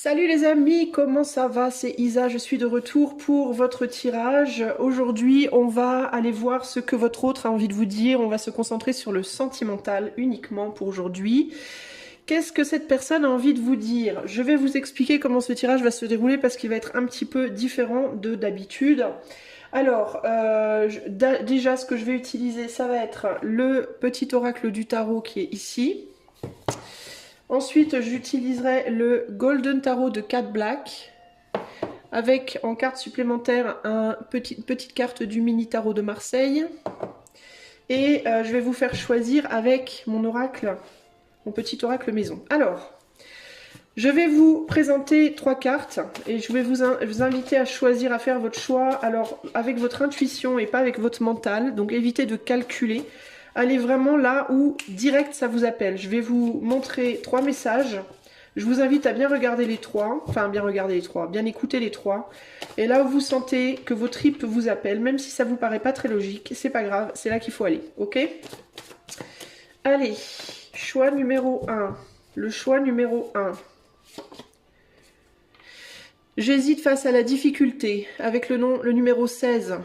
Salut les amis, comment ça va? C'est Isa, je suis de retour pour votre tirage. Aujourd'hui, on va aller voir ce que votre autre a envie de vous dire. On va se concentrer sur le sentimental uniquement pour aujourd'hui. Qu'est-ce que cette personne a envie de vous dire? Je vais vous expliquer comment ce tirage va se dérouler parce qu'il va être un petit peu différent de d'habitude. Alors, déjà, ce que je vais utiliser, ça va être le petit oracle du tarot qui est ici. Ensuite, j'utiliserai le Golden Tarot de Cat Black avec en carte supplémentaire une petite carte du mini tarot de Marseille. Et je vais vous faire choisir avec mon oracle, mon petit oracle maison. Alors, je vais vous présenter 3 cartes et je vais vous inviter à choisir, à faire votre choix. Alors, avec votre intuition et pas avec votre mental. Donc, évitez de calculer. Allez vraiment là où direct ça vous appelle. Je vais vous montrer 3 messages. Je vous invite à bien regarder les 3. Enfin, bien regarder les 3. Bien écouter les 3. Et là où vous sentez que vos tripes vous appellent, même si ça vous paraît pas très logique, c'est pas grave. C'est là qu'il faut aller. Ok? Allez. Choix numéro 1. Le choix numéro 1. J'hésite face à la difficulté. Avec le numéro 16.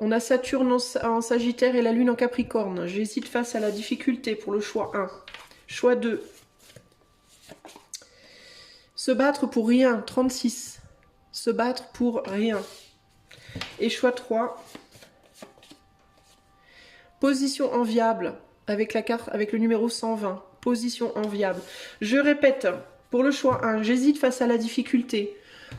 On a Saturne en Sagittaire et la Lune en Capricorne. J'hésite face à la difficulté pour le choix 1. Choix 2. Se battre pour rien, 36. Se battre pour rien. Et choix 3. Position enviable avec la carte, avec le numéro 120. Position enviable. Je répète, pour le choix 1, j'hésite face à la difficulté.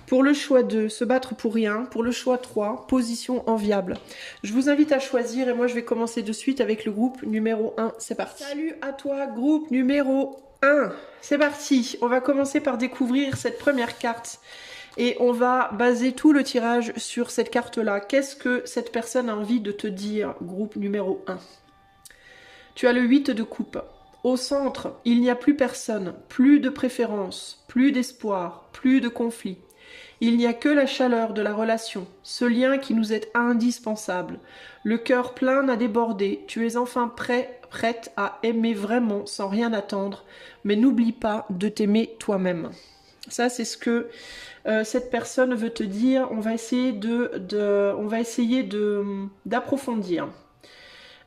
Pour le choix 2, se battre pour rien. Pour le choix 3, position enviable. Je vous invite à choisir et moi je vais commencer de suite avec le groupe numéro 1. C'est parti. Salut à toi, groupe numéro 1. C'est parti. On va commencer par découvrir cette première carte. Et on va baser tout le tirage sur cette carte-là. Qu'est-ce que cette personne a envie de te dire, groupe numéro 1? Tu as le 8 de coupe. Au centre, il n'y a plus personne, plus de préférence, plus d'espoir, plus de conflit. Il n'y a que la chaleur de la relation, ce lien qui nous est indispensable. Le cœur plein à déborder, tu es enfin prête à aimer vraiment sans rien attendre, mais n'oublie pas de t'aimer toi-même. Ça, c'est ce que cette personne veut te dire. On va essayer d'approfondir.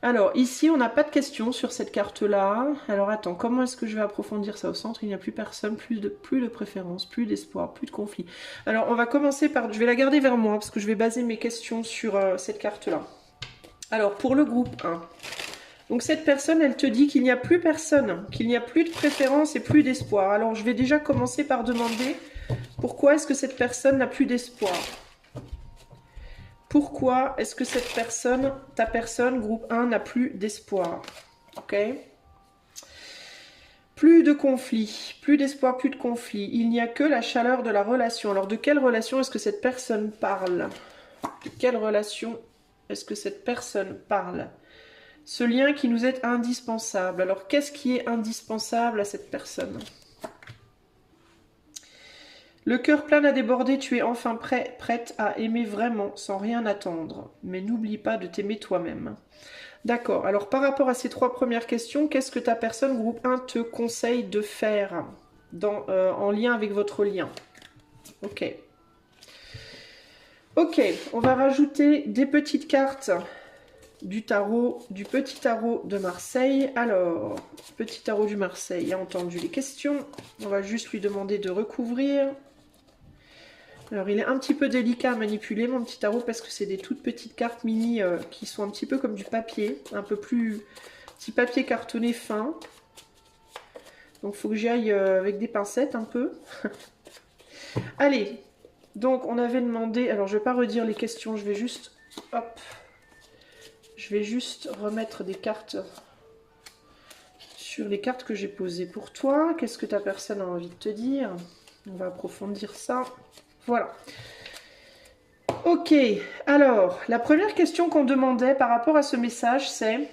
Alors, ici, on n'a pas de questions sur cette carte-là. Alors, attends, comment est-ce que je vais approfondir ça? Au centre, il n'y a plus personne, plus de préférence, plus d'espoir, plus de conflit. Alors, on va commencer par... Je vais la garder vers moi, parce que je vais baser mes questions sur cette carte-là. Alors, pour le groupe 1. Donc, cette personne, elle te dit qu'il n'y a plus personne, qu'il n'y a plus de préférence et plus d'espoir. Alors, je vais déjà commencer par demander pourquoi est-ce que cette personne n'a plus d'espoir? Pourquoi est-ce que cette personne, ta personne, groupe 1, n'a plus d'espoir? Ok? Plus de conflit, plus d'espoir, plus de conflit. Il n'y a que la chaleur de la relation. Alors, de quelle relation est-ce que cette personne parle? De quelle relation est-ce que cette personne parle? Ce lien qui nous est indispensable. Alors, qu'est-ce qui est indispensable à cette personne? Le cœur plein à déborder, tu es enfin prête à aimer vraiment, sans rien attendre. Mais n'oublie pas de t'aimer toi-même. D'accord, alors par rapport à ces 3 premières questions, qu'est-ce que ta personne, groupe 1, te conseille de faire en lien avec votre lien? Ok. Ok, on va rajouter des petites cartes du tarot, du petit tarot de Marseille. Alors, petit tarot du Marseille a entendu les questions. On va juste lui demander de recouvrir. Alors, il est un petit peu délicat à manipuler, mon petit tarot, parce que c'est des toutes petites cartes mini qui sont un petit peu comme du papier, un peu plus petit papier cartonné fin. Donc, il faut que j'y aille avec des pincettes un peu. Allez, donc on avait demandé... Alors, je ne vais pas redire les questions, je vais juste... Hop. Je vais juste remettre des cartes sur les cartes que j'ai posées pour toi. Qu'est-ce que ta personne a envie de te dire? On va approfondir ça. Voilà. Ok, alors, la première question qu'on demandait par rapport à ce message, c'est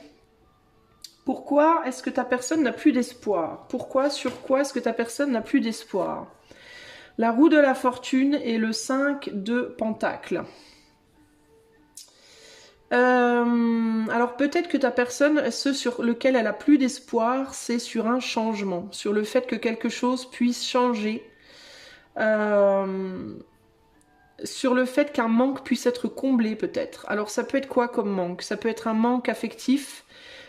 pourquoi est-ce que ta personne n'a plus d'espoir? Pourquoi, sur quoi est-ce que ta personne n'a plus d'espoir? La roue de la fortune et le 5 de pentacles. Alors peut-être que ta personne, ce sur lequel elle a plus d'espoir, c'est sur un changement, sur le fait que quelque chose puisse changer Euh, sur le fait qu'un manque puisse être comblé peut-être. Alors ça peut être quoi comme manque? Ça peut être un manque affectif,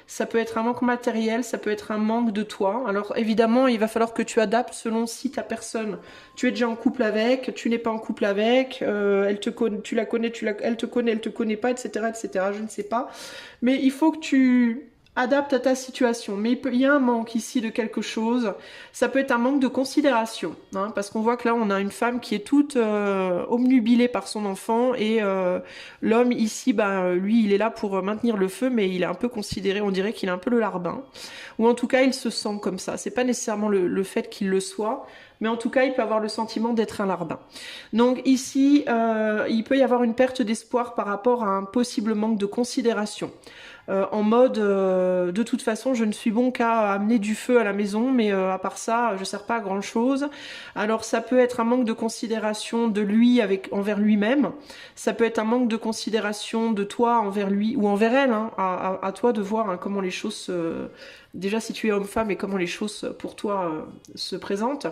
ça peut être un manque matériel, ça peut être un manque de toi. Alors évidemment, il va falloir que tu adaptes selon si ta personne, tu es déjà en couple avec, tu n'es pas en couple avec, elle te connaît, tu la connais, elle te connaît pas, etc., etc. Je ne sais pas. Mais il faut que tu adaptes à ta situation. Mais il y a un manque ici de quelque chose. Ça peut être un manque de considération, hein, parce qu'on voit que là, on a une femme qui est toute obnubilée par son enfant et l'homme ici, ben, lui, il est là pour maintenir le feu, mais il est un peu considéré, on dirait qu'il est un peu le larbin. Ou en tout cas, il se sent comme ça. C'est pas nécessairement le fait qu'il le soit, mais en tout cas, il peut avoir le sentiment d'être un larbin. Donc ici, il peut y avoir une perte d'espoir par rapport à un possible manque de considération. En mode de toute façon je ne suis bon qu'à amener du feu à la maison, mais à part ça je sers pas à grand chose. Alors ça peut être un manque de considération de lui envers lui-même, ça peut être un manque de considération de toi envers lui ou envers elle, hein, à toi de voir, hein, comment les choses déjà si tu es homme-femme et comment les choses pour toi se présentent.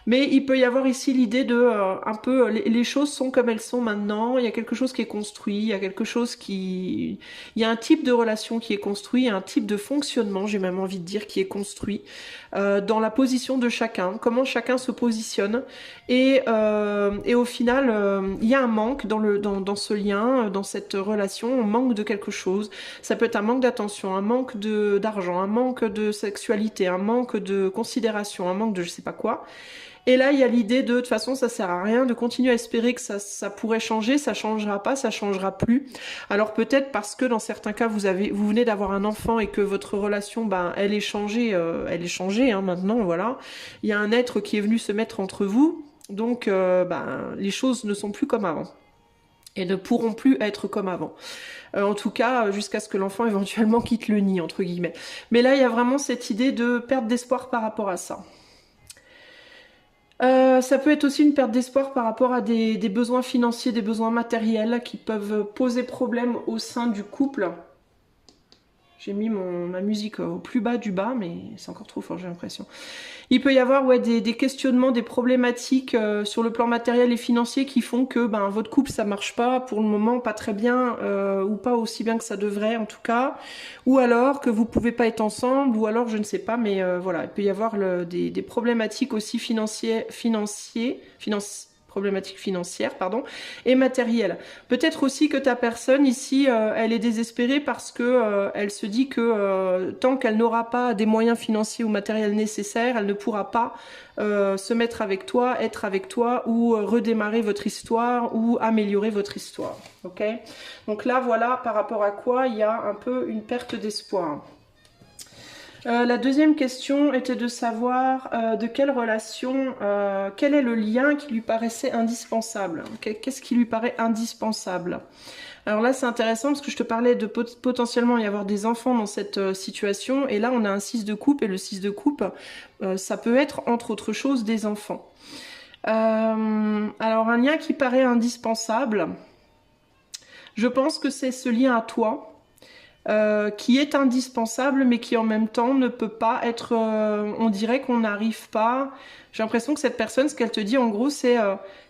Mais il peut y avoir ici l'idée de un peu les choses sont comme elles sont maintenant, il y a quelque chose qui est construit, il y a quelque chose qui il y a un type de relation qui est construit, il y a un type de fonctionnement, j'ai même envie de dire, qui est construit dans la position de chacun, comment chacun se positionne et au final il y a un manque dans ce lien, dans cette relation, on manque de quelque chose. Ça peut être un manque d'attention, un manque d'argent, un manque de sexualité, un manque de considération, un manque de je sais pas quoi. Et là, il y a l'idée de toute façon, ça sert à rien de continuer à espérer que ça pourrait changer, ça changera pas, ça changera plus. Alors peut-être parce que dans certains cas, vous venez d'avoir un enfant et que votre relation, ben, elle est changée, hein, maintenant, voilà. Il y a un être qui est venu se mettre entre vous, donc, ben, les choses ne sont plus comme avant. Et ne pourront plus être comme avant. En tout cas, jusqu'à ce que l'enfant éventuellement quitte le nid, entre guillemets. Mais là, il y a vraiment cette idée de perte d'espoir par rapport à ça. Ça peut être aussi une perte d'espoir par rapport à des besoins financiers, des besoins matériels qui peuvent poser problème au sein du couple. J'ai mis ma musique au plus bas du bas, mais c'est encore trop fort, j'ai l'impression. Il peut y avoir des questionnements, des problématiques sur le plan matériel et financier qui font que ben, votre couple, ça marche pas pour le moment, pas très bien, ou pas aussi bien que ça devrait en tout cas. Ou alors que vous pouvez pas être ensemble, ou alors je ne sais pas, mais voilà, il peut y avoir des problématiques aussi problématiques financières, pardon, et matérielles. Peut-être aussi que ta personne ici, elle est désespérée parce que elle se dit que tant qu'elle n'aura pas des moyens financiers ou matériels nécessaires, elle ne pourra pas se mettre avec toi, être avec toi, ou redémarrer votre histoire, ou améliorer votre histoire. Ok? Donc là, voilà par rapport à quoi il y a un peu une perte d'espoir. La deuxième question était de savoir de quelle relation, quel est le lien qui lui paraissait indispensable. Qu'est-ce qui lui paraît indispensable? Alors là, c'est intéressant parce que je te parlais de potentiellement y avoir des enfants dans cette situation. Et là, on a un 6 de coupe et le 6 de coupe, ça peut être, entre autres choses, des enfants. Alors, un lien qui paraît indispensable, je pense que c'est ce lien à toi. Qui est indispensable mais qui en même temps ne peut pas être on dirait qu'on n'arrive pas, j'ai l'impression que cette personne, ce qu'elle te dit en gros, c'est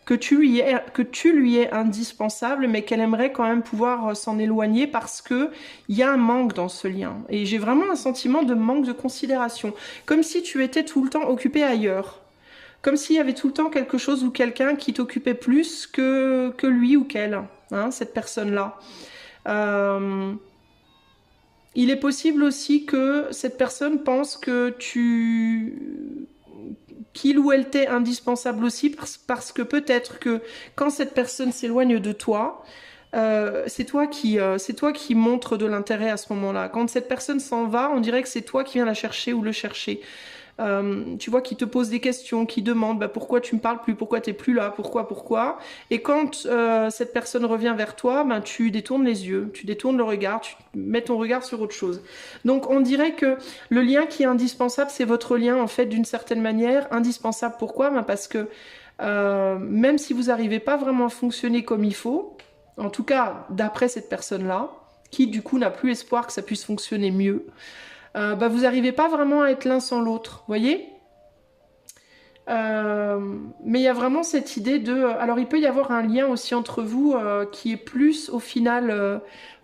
que tu lui es indispensable mais qu'elle aimerait quand même pouvoir s'en éloigner parce que il y a un manque dans ce lien et j'ai vraiment un sentiment de manque de considération, comme si tu étais tout le temps occupé ailleurs, comme s'il y avait tout le temps quelque chose ou quelqu'un qui t'occupait plus que lui ou qu'elle, hein, cette personne-là. Il est possible aussi que cette personne pense que qu'il ou elle t'est indispensable aussi parce que peut-être que quand cette personne s'éloigne de toi, c'est toi qui montre de l'intérêt à ce moment-là. Quand cette personne s'en va, on dirait que c'est toi qui viens la chercher ou le chercher. Tu vois, qui te pose des questions, qui demande bah, pourquoi tu me parles plus, pourquoi t'es plus là, pourquoi. Et quand cette personne revient vers toi, ben, tu détournes les yeux, tu détournes le regard, tu mets ton regard sur autre chose. Donc on dirait que le lien qui est indispensable, c'est votre lien en fait d'une certaine manière. Indispensable pourquoi? Ben, parce que même si vous n'arrivez pas vraiment à fonctionner comme il faut, en tout cas d'après cette personne-là, qui du coup n'a plus espoir que ça puisse fonctionner mieux, bah, vous n'arrivez pas vraiment à être l'un sans l'autre, voyez? Mais il y a vraiment cette idée de... Alors il peut y avoir un lien aussi entre vous qui est plus au final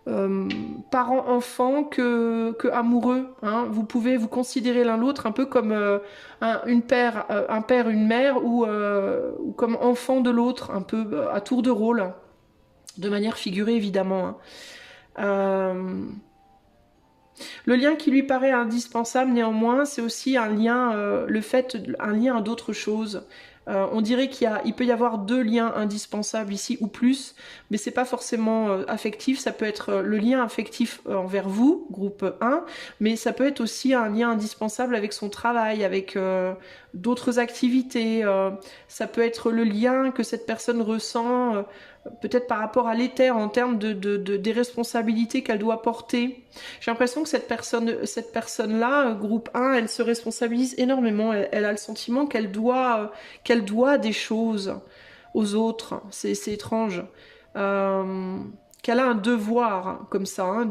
euh, parent-enfant que amoureux, hein. Vous pouvez vous considérer l'un l'autre un peu comme un père, une mère ou comme enfant de l'autre, un peu à tour de rôle, de manière figurée évidemment, hein. Euh, le lien qui lui paraît indispensable, néanmoins, c'est aussi un lien, un lien à d'autres choses. On dirait il peut y avoir deux liens indispensables ici ou plus, mais c'est pas forcément affectif. Ça peut être le lien affectif envers vous, groupe 1, mais ça peut être aussi un lien indispensable avec son travail, avec d'autres activités. Ça peut être le lien que cette personne ressent, peut-être par rapport à l'éther en termes des responsabilités qu'elle doit porter. J'ai l'impression que cette personne-là, groupe 1, elle se responsabilise énormément. Elle a le sentiment qu'elle doit des choses aux autres. C'est étrange. Euh, Qu'elle a un devoir comme ça, hein,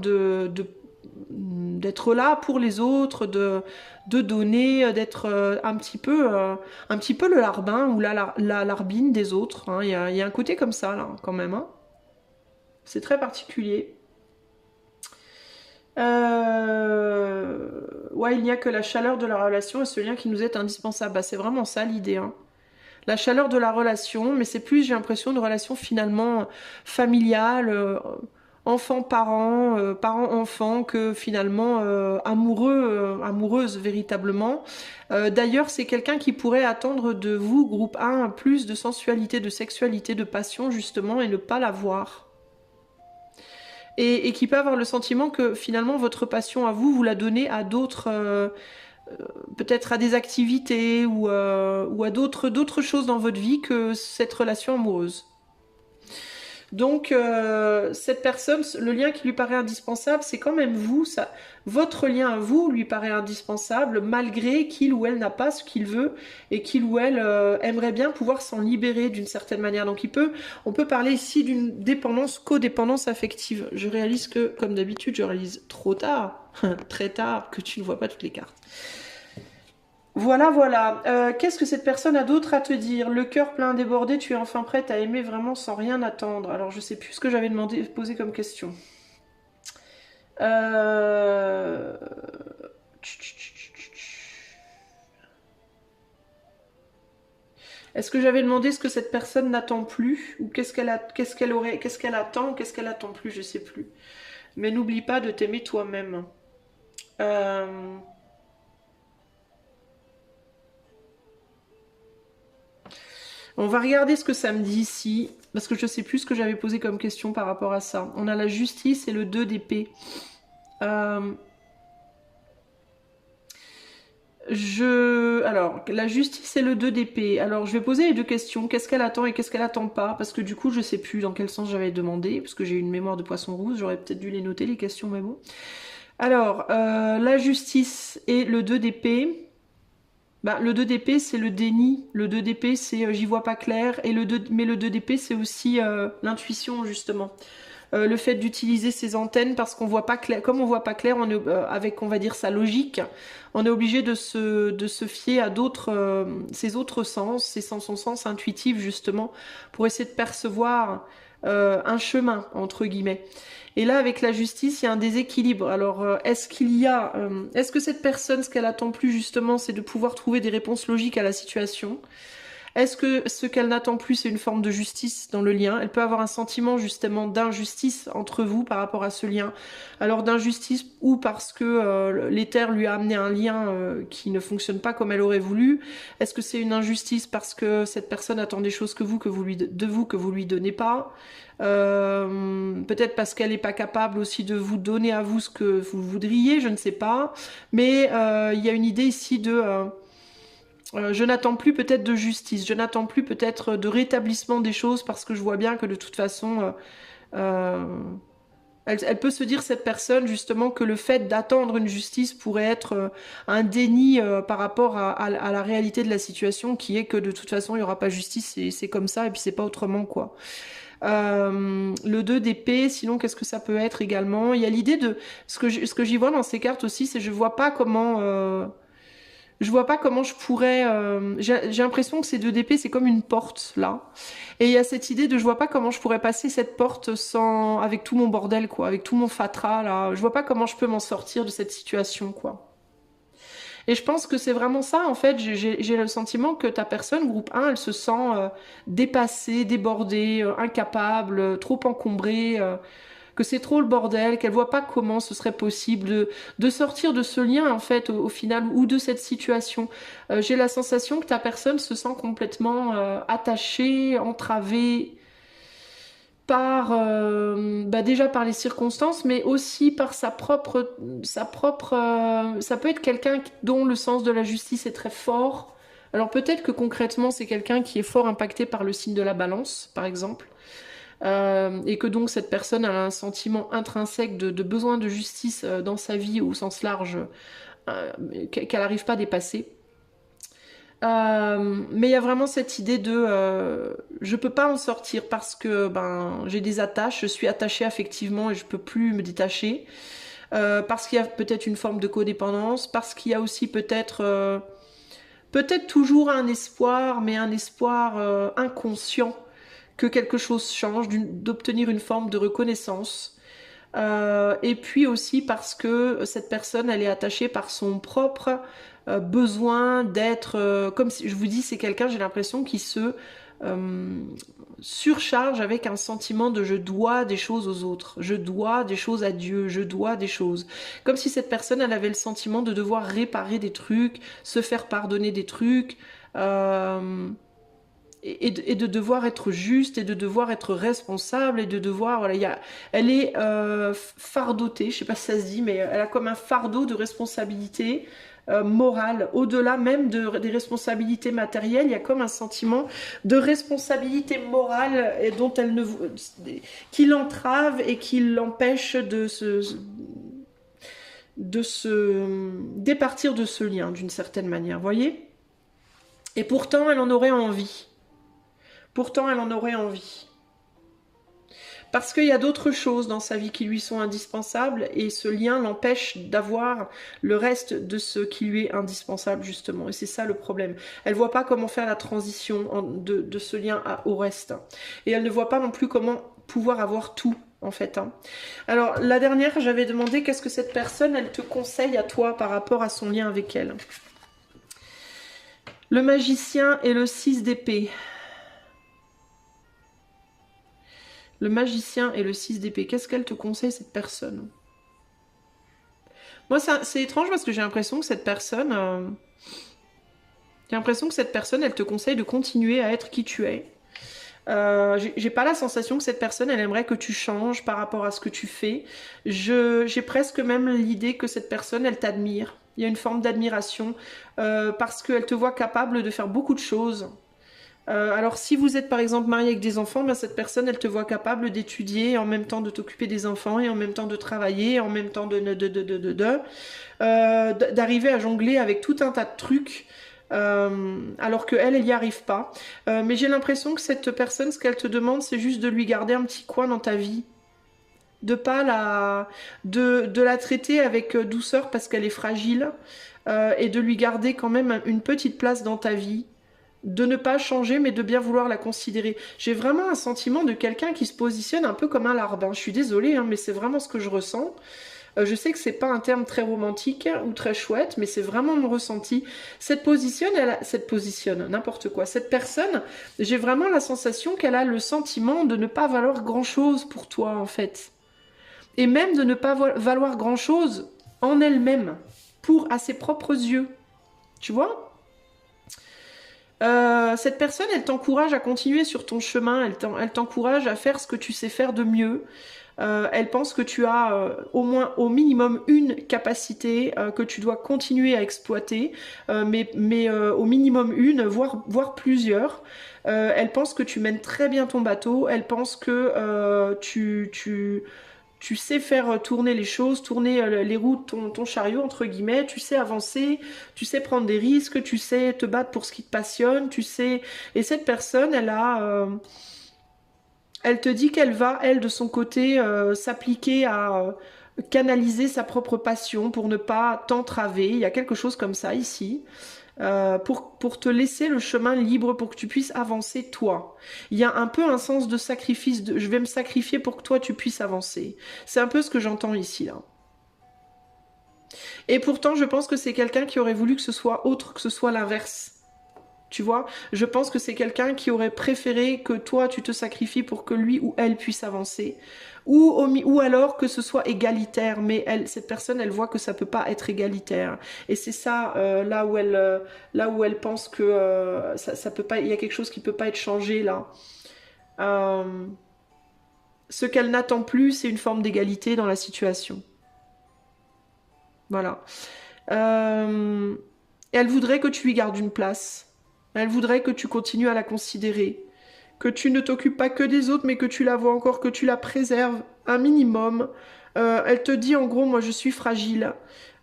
d'être là pour les autres, de donner, d'être un petit peu le larbin ou la larbine des autres, hein. Il y a un côté comme ça, là, quand même, hein. C'est très particulier. Ouais, il n'y a que la chaleur de la relation et ce lien qui nous est indispensable. Bah, c'est vraiment ça l'idée, hein. La chaleur de la relation, mais c'est plus, j'ai l'impression, une relation finalement familiale, enfant-parent, parent-enfant, que finalement amoureuse véritablement. D'ailleurs, c'est quelqu'un qui pourrait attendre de vous, groupe 1, plus de sensualité, de sexualité, de passion, justement, et ne pas l'avoir. Et qui peut avoir le sentiment que finalement votre passion à vous, vous la donnez à d'autres, peut-être à des activités ou à d'autres choses dans votre vie que cette relation amoureuse. Donc cette personne, le lien qui lui paraît indispensable, c'est quand même vous. Ça, votre lien à vous lui paraît indispensable malgré qu'il ou elle n'a pas ce qu'il veut et qu'il ou elle aimerait bien pouvoir s'en libérer d'une certaine manière. Donc on peut parler ici d'une dépendance, codépendance affective. Je réalise que, comme d'habitude, je réalise trop tard, très tard, que tu ne vois pas toutes les cartes. Voilà, voilà. Qu'est-ce que cette personne a d'autre à te dire? Le cœur plein débordé, tu es enfin prête à aimer vraiment sans rien attendre. Alors, je sais plus ce que j'avais posé comme question. Euh... Est-ce que j'avais demandé ce que cette personne n'attend plus? Ou qu'est-ce qu'elle attend, qu'est-ce qu'elle attend plus? Je sais plus. Mais n'oublie pas de t'aimer toi-même. Euh... On va regarder ce que ça me dit ici, parce que je sais plus ce que j'avais posé comme question par rapport à ça. On a la justice et le 2 d'épée. Alors, la justice et le 2 d'épée. Alors, je vais poser les deux questions. Qu'est-ce qu'elle attend et qu'est-ce qu'elle attend pas? Parce que du coup, je sais plus dans quel sens j'avais demandé, parce que j'ai une mémoire de poisson rouge. J'aurais peut-être dû les noter, les questions, mais bon. Alors, la justice et le 2 d'épée. Bah, le 2 d'épée, c'est le déni. Le 2 d'épée, c'est j'y vois pas clair. Mais le 2 d'épée, c'est aussi l'intuition, justement. Le fait d'utiliser ses antennes parce qu'on voit pas clair. Comme on voit pas clair, on est, avec, on va dire, sa logique, on est obligé de se fier à ses autres sens, son sens intuitif, justement, pour essayer de percevoir un chemin, entre guillemets. Et là, avec la justice, il y a un déséquilibre. Alors, est-ce que cette personne, ce qu'elle attend plus justement, c'est de pouvoir trouver des réponses logiques à la situation? Est-ce que ce qu'elle n'attend plus, c'est une forme de justice dans le lien? Elle peut avoir un sentiment justement d'injustice entre vous par rapport à ce lien. Alors d'injustice ou parce que l'éther lui a amené un lien qui ne fonctionne pas comme elle aurait voulu. Est-ce que c'est une injustice parce que cette personne attend des choses que vous lui donnez pas? Peut-être parce qu'elle n'est pas capable aussi de vous donner à vous ce que vous voudriez, je ne sais pas. Mais il y a une idée ici je n'attends plus peut-être de justice, je n'attends plus peut-être de rétablissement des choses parce que je vois bien que de toute façon, elle peut se dire, cette personne, justement, que le fait d'attendre une justice pourrait être un déni par rapport à la réalité de la situation, qui est que de toute façon, il n'y aura pas justice, c'est comme ça, et puis c'est pas autrement, quoi. Le 2 d'épée, sinon qu'est-ce que ça peut être également? Il y a l'idée de... Ce que j'y vois dans ces cartes aussi, c'est je vois pas comment... Je vois pas comment je pourrais... j'ai l'impression que ces 2 d'épée, c'est comme une porte, là. Et il y a cette idée de je vois pas comment je pourrais passer cette porte sans... avec tout mon bordel, quoi. Avec tout mon fatras, là. Je vois pas comment je peux m'en sortir de cette situation, quoi. Et je pense que c'est vraiment ça, en fait. J'ai le sentiment que ta personne, groupe 1, elle se sent dépassée, débordée, incapable, trop encombrée, que c'est trop le bordel, qu'elle voit pas comment ce serait possible de sortir de ce lien, en fait, au final, ou de cette situation. J'ai la sensation que ta personne se sent complètement attachée, entravée, par déjà par les circonstances, mais aussi par ça peut être quelqu'un dont le sens de la justice est très fort. Alors peut-être que concrètement c'est quelqu'un qui est fort impacté par le signe de la balance, par exemple, et que donc cette personne a un sentiment intrinsèque de besoin de justice dans sa vie au sens large, qu'elle n'arrive pas à dépasser. Mais il y a vraiment cette idée de je peux pas en sortir parce que j'ai des attaches, je suis attachée affectivement et je peux plus me détacher. Parce qu'il y a peut-être une forme de codépendance, parce qu'il y a aussi peut-être toujours un espoir, mais un espoir inconscient que quelque chose change, d'obtenir une forme de reconnaissance. Et puis aussi parce que cette personne, elle est attachée par son propre besoin d'être, comme si, je vous dis, c'est quelqu'un, j'ai l'impression, qui se surcharge avec un sentiment de je dois des choses aux autres, je dois des choses à Dieu, je dois des choses. Comme si cette personne, elle avait le sentiment de devoir réparer des trucs, se faire pardonner des trucs, et de devoir être juste, et de devoir être responsable, et de devoir... Voilà, elle est fardeautée, je sais pas si ça se dit, mais elle a comme un fardeau de responsabilité morale. Au-delà même des responsabilités matérielles, il y a comme un sentiment de responsabilité morale et dont elle ne, qui l'entrave et qui l'empêche de se départir de ce lien, d'une certaine manière, voyez? Et pourtant, elle en aurait envie. Pourtant, elle en aurait envie. Parce qu'il y a d'autres choses dans sa vie qui lui sont indispensables et ce lien l'empêche d'avoir le reste de ce qui lui est indispensable, justement. Et c'est ça le problème. Elle ne voit pas comment faire la transition de ce lien au reste. Et elle ne voit pas non plus comment pouvoir avoir tout, en fait. Alors, la dernière, j'avais demandé qu'est-ce que cette personne, elle te conseille à toi par rapport à son lien avec elle. Le magicien et le 6 d'épée. Le magicien et le 6 d'épée. Qu'est-ce qu'elle te conseille, cette personne? Moi, c'est étrange parce que j'ai l'impression que cette personne... elle te conseille de continuer à être qui tu es. J'ai pas la sensation que cette personne, elle aimerait que tu changes par rapport à ce que tu fais. J'ai presque même l'idée que cette personne, elle t'admire. Il y a une forme d'admiration parce qu'elle te voit capable de faire beaucoup de choses. Alors si vous êtes par exemple marié avec des enfants, ben, cette personne elle te voit capable d'étudier en même temps de t'occuper des enfants et en même temps de travailler, en même temps d'arriver à jongler avec tout un tas de trucs alors qu'elle n'y arrive pas. Mais j'ai l'impression que cette personne, ce qu'elle te demande, c'est juste de lui garder un petit coin dans ta vie. De la traiter avec douceur parce qu'elle est fragile et de lui garder quand même une petite place dans ta vie. De ne pas changer, mais de bien vouloir la considérer. J'ai vraiment un sentiment de quelqu'un qui se positionne un peu comme un larbin. Je suis désolée, mais c'est vraiment ce que je ressens. Je sais que c'est pas un terme très romantique ou très chouette, mais c'est vraiment mon ressenti. Cette n'importe quoi. Cette personne, j'ai vraiment la sensation qu'elle a le sentiment de ne pas valoir grand-chose pour toi, en fait. Et même de ne pas valoir grand-chose en elle-même, à ses propres yeux. Tu vois ? Cette personne, elle t'encourage à continuer sur ton chemin, elle t'encourage à faire ce que tu sais faire de mieux. Elle pense que tu as au minimum une capacité que tu dois continuer à exploiter, mais au minimum une, voire plusieurs. Elle pense que tu mènes très bien ton bateau, elle pense que tu sais faire tourner les choses, tourner les roues de ton chariot, entre guillemets, tu sais avancer, tu sais prendre des risques, tu sais te battre pour ce qui te passionne, tu sais... Et cette personne, elle te dit qu'elle va, elle, de son côté, s'appliquer à canaliser sa propre passion pour ne pas t'entraver. Il y a quelque chose comme ça ici. pour te laisser le chemin libre pour que tu puisses avancer toi. Il y a un peu un sens de sacrifice, je vais me sacrifier pour que toi tu puisses avancer. C'est un peu ce que j'entends ici là. Et pourtant je pense que c'est quelqu'un qui aurait voulu que ce soit autre, que ce soit l'inverse. Tu vois, je pense que c'est quelqu'un qui aurait préféré que toi tu te sacrifies pour que lui ou elle puisse avancer. Ou alors que ce soit égalitaire, mais cette personne, elle voit que ça peut pas être égalitaire. Et c'est ça, là où elle pense que ça peut pas, il y a quelque chose qui peut pas être changé là. Euh, Ce qu'elle n'attend plus, c'est une forme d'égalité dans la situation. Voilà. Euh, Elle voudrait que tu lui gardes une place. Elle voudrait que tu continues à la considérer. Que tu ne t'occupes pas que des autres, mais que tu la vois encore, que tu la préserves un minimum. Elle te dit en gros, moi je suis fragile.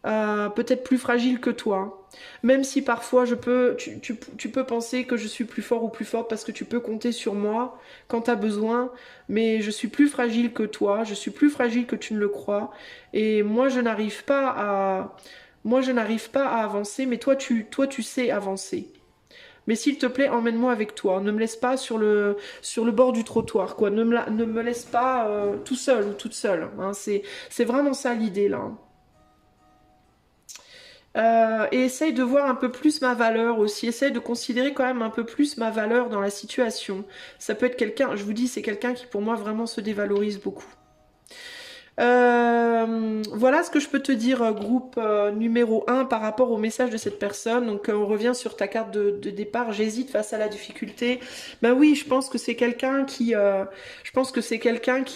Peut-être plus fragile que toi. Même si parfois tu peux penser que je suis plus fort ou plus forte parce que tu peux compter sur moi quand tu as besoin, mais je suis plus fragile que toi, je suis plus fragile que tu ne le crois. Et moi je n'arrive pas à avancer, mais toi tu sais avancer. Mais s'il te plaît, emmène-moi avec toi. Ne me laisse pas sur le bord du trottoir, quoi. Ne me laisse pas tout seul ou toute seule. Hein. C'est vraiment ça l'idée, là. Et essaye de voir un peu plus ma valeur aussi. Essaye de considérer quand même un peu plus ma valeur dans la situation. Ça peut être quelqu'un, je vous dis, c'est quelqu'un qui pour moi vraiment se dévalorise beaucoup. Voilà ce que je peux te dire, groupe numéro 1 par rapport au message de cette personne. Donc on revient sur ta carte de départ. J'hésite face à la difficulté. Ben oui, je pense que c'est quelqu'un qui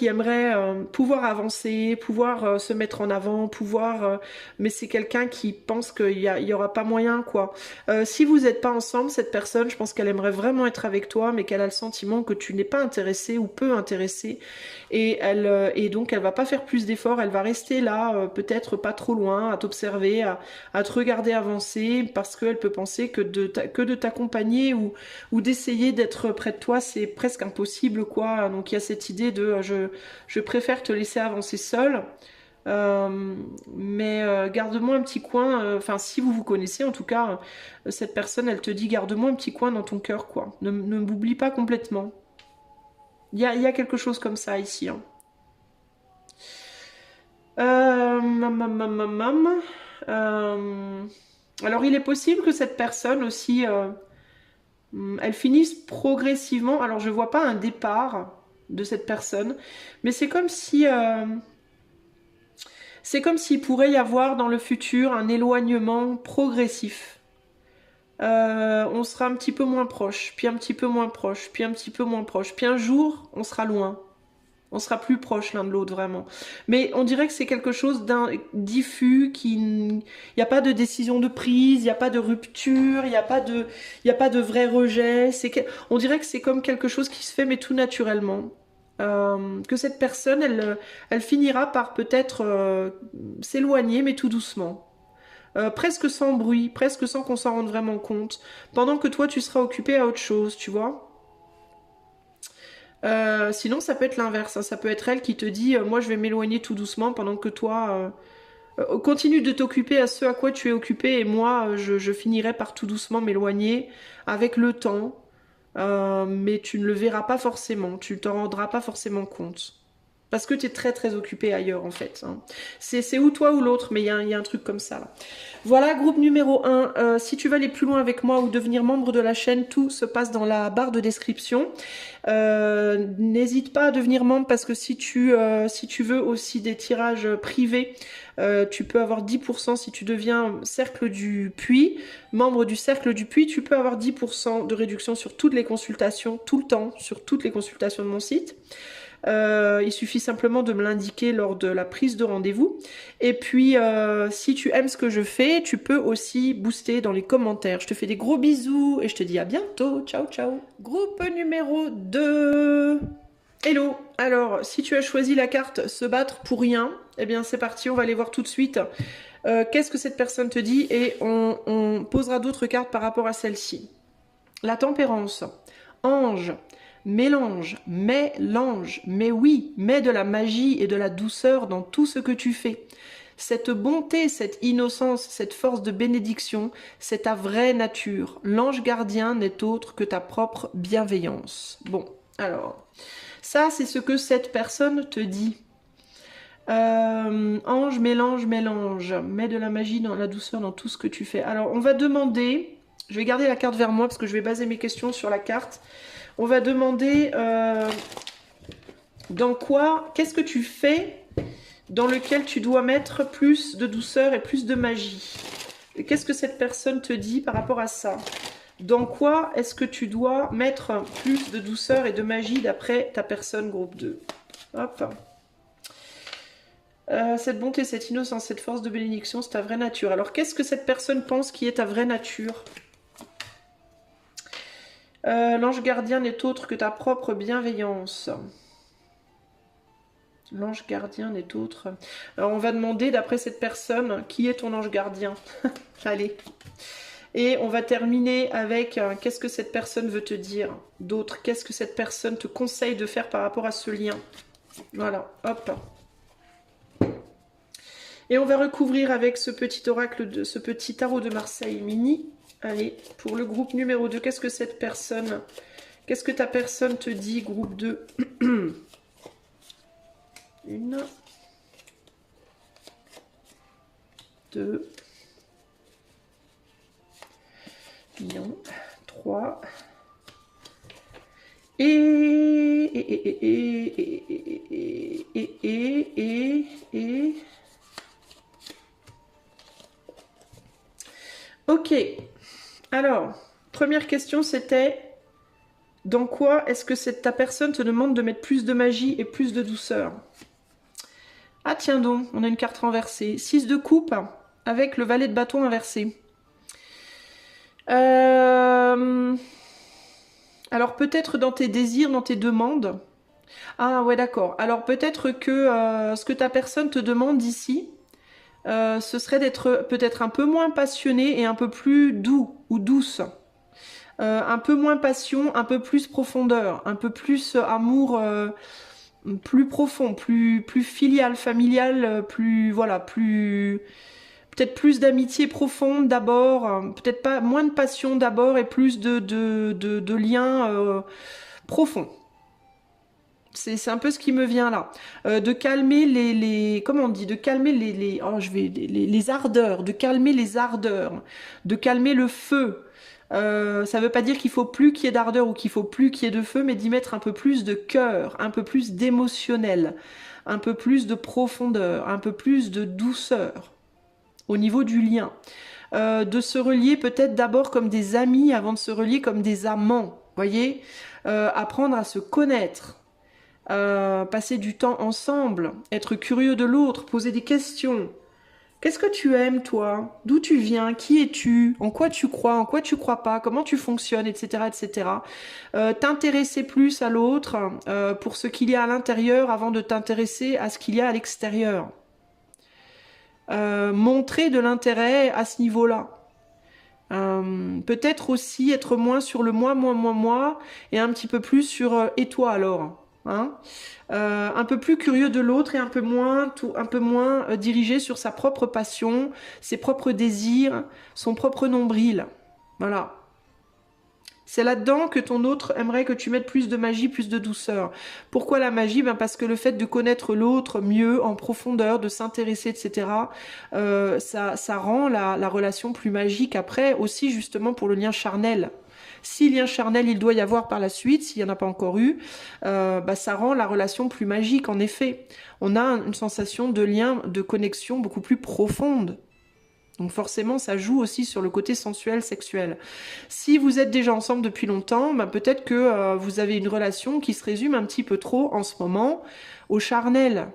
aimerait pouvoir avancer, pouvoir se mettre en avant, mais c'est quelqu'un qui pense il y aura pas moyen, quoi. Si vous n'êtes pas ensemble, cette personne, je pense qu'elle aimerait vraiment être avec toi, mais qu'elle a le sentiment que tu n'es pas intéressé ou peu intéressé. Et donc elle va pas faire plus d'efforts, elle va rester là, peut-être pas trop loin, à t'observer, à te regarder avancer, parce qu'elle peut penser que de t'accompagner ou d'essayer d'être près de toi, c'est presque impossible, quoi. Donc il y a cette idée de je préfère te laisser avancer seule. Mais garde-moi un petit coin, enfin si vous vous connaissez en tout cas, cette personne elle te dit garde-moi un petit coin dans ton cœur, quoi. Ne m'oublie pas complètement. Il y a quelque chose comme ça ici. Hein. Mam, mam, mam, mam, mam. Alors il est possible que cette personne aussi, elle finisse progressivement. Alors je vois pas un départ de cette personne, mais c'est comme s'il pourrait y avoir dans le futur un éloignement progressif. On sera un petit peu moins proche, puis un petit peu moins proche, puis un petit peu moins proche, puis un jour on sera loin. On sera plus proche l'un de l'autre vraiment. Mais on dirait que c'est quelque chose d'un diffus, il n'y a pas de décision de prise, il n'y a pas de rupture, il y a pas de vrai rejet. On dirait que c'est comme quelque chose qui se fait mais tout naturellement. Que cette personne, elle finira par peut-être s'éloigner mais tout doucement. Presque sans bruit, presque sans qu'on s'en rende vraiment compte. Pendant que toi tu seras occupé à autre chose, tu vois. Sinon, ça peut être l'inverse. Hein. Ça peut être elle qui te dit moi, je vais m'éloigner tout doucement pendant que toi continue de t'occuper à ce à quoi tu es occupé et moi, je finirai par tout doucement m'éloigner avec le temps. Mais tu ne le verras pas forcément. Tu ne t'en rendras pas forcément compte. Parce que tu es très très occupé ailleurs en fait. Hein. C'est ou toi ou l'autre, mais il y a un truc comme ça là. Voilà, groupe numéro 1. Si tu veux aller plus loin avec moi ou devenir membre de la chaîne, tout se passe dans la barre de description. N'hésite pas à devenir membre parce que si tu veux aussi des tirages privés, tu peux avoir 10% si tu deviens cercle du puits, membre du cercle du puits, tu peux avoir 10% de réduction sur toutes les consultations, tout le temps, sur toutes les consultations de mon site. Il suffit simplement de me l'indiquer lors de la prise de rendez-vous. Et puis, si tu aimes ce que je fais, tu peux aussi booster dans les commentaires. Je te fais des gros bisous et je te dis à bientôt. Ciao, ciao. Groupe numéro 2. Hello. Alors, si tu as choisi la carte se battre pour rien, eh bien c'est parti, on va aller voir tout de suite. Qu'est-ce que cette personne te dit et on posera d'autres cartes par rapport à celle-ci. La tempérance. Ange. Mélange, mais oui, mets de la magie et de la douceur dans tout ce que tu fais. Cette bonté, cette innocence, cette force de bénédiction, c'est ta vraie nature. L'ange gardien n'est autre que ta propre bienveillance. Bon, alors, ça c'est ce que cette personne te dit. Ange, mélange, mélange. Mets de la magie dans la douceur dans tout ce que tu fais. Alors, on va demander... Je vais garder la carte vers moi parce que je vais baser mes questions sur la carte. On va demander dans quoi, qu'est-ce que tu fais dans lequel tu dois mettre plus de douceur et plus de magie. Qu'est-ce que cette personne te dit par rapport à ça? Dans quoi est-ce que tu dois mettre plus de douceur et de magie d'après ta personne groupe 2? Hop. Cette bonté, cette innocence, cette force de bénédiction, c'est ta vraie nature. Alors, qu'est-ce que cette personne pense qui est ta vraie nature? L'ange gardien n'est autre que ta propre bienveillance. L'ange gardien n'est autre... Alors, on va demander, d'après cette personne, qui est ton ange gardien? Allez. Et on va terminer avec qu'est-ce que cette personne veut te dire d'autre? Qu'est-ce que cette personne te conseille de faire par rapport à ce lien? Voilà, hop. Et on va recouvrir avec ce petit oracle, ce petit tarot de Marseille mini. Allez, pour le groupe numéro 2, qu'est-ce que cette personne... Qu'est-ce que ta personne te dit, groupe 2? Une... 2... Lion, 3... Ok, alors, première question c'était, dans quoi est-ce que ta personne te demande de mettre plus de magie et plus de douceur? Ah tiens donc, on a une carte renversée, 6 de coupe avec le valet de bâton inversé. Alors peut-être dans tes désirs, dans tes demandes. Ah ouais d'accord, alors peut-être que ce que ta personne te demande ici, ce serait d'être peut-être un peu moins passionné et un peu plus doux ou douce. Un peu moins passion, un peu plus profondeur, un peu plus amour plus profond, plus filial, familial, plus voilà, plus peut-être plus d'amitié profonde d'abord, peut-être pas moins de passion d'abord et plus de liens profonds. C'est un peu ce qui me vient là. De calmer les comment on dit, de calmer les ardeurs, de calmer les ardeurs, de calmer le feu. Ça veut pas dire qu'il faut plus qu'il y ait d'ardeur ou qu'il faut plus qu'il y ait de feu, mais d'y mettre un peu plus de cœur, un peu plus d'émotionnel, un peu plus de profondeur, un peu plus de douceur au niveau du lien. De se relier peut-être d'abord comme des amis avant de se relier comme des amants, voyez, apprendre à se connaître. Passer du temps ensemble, être curieux de l'autre, poser des questions. Qu'est-ce que tu aimes, toi? D'où tu viens? Qui es-tu? En quoi tu crois pas? Comment tu fonctionnes, etc., etc. T'intéresser plus à l'autre pour ce qu'il y a à l'intérieur avant de t'intéresser à ce qu'il y a à l'extérieur. Montrer de l'intérêt à ce niveau-là. Peut-être aussi être moins sur le moi, et un petit peu plus sur et toi alors? Hein, un peu plus curieux de l'autre et un peu moins dirigé sur sa propre passion, ses propres désirs, son propre nombril. Voilà. C'est là-dedans que ton autre aimerait que tu mettes plus de magie, plus de douceur. Pourquoi la magie? Ben parce que le fait de connaître l'autre mieux, en profondeur, de s'intéresser, etc., ça rend la relation plus magique après, aussi justement pour le lien charnel. Si lien charnel il doit y avoir par la suite, s'il n'y en a pas encore eu, ça rend la relation plus magique en effet. On a une sensation de lien, de connexion beaucoup plus profonde. Donc forcément, ça joue aussi sur le côté sensuel, sexuel. Si vous êtes déjà ensemble depuis longtemps, peut-être que vous avez une relation qui se résume un petit peu trop en ce moment au charnel.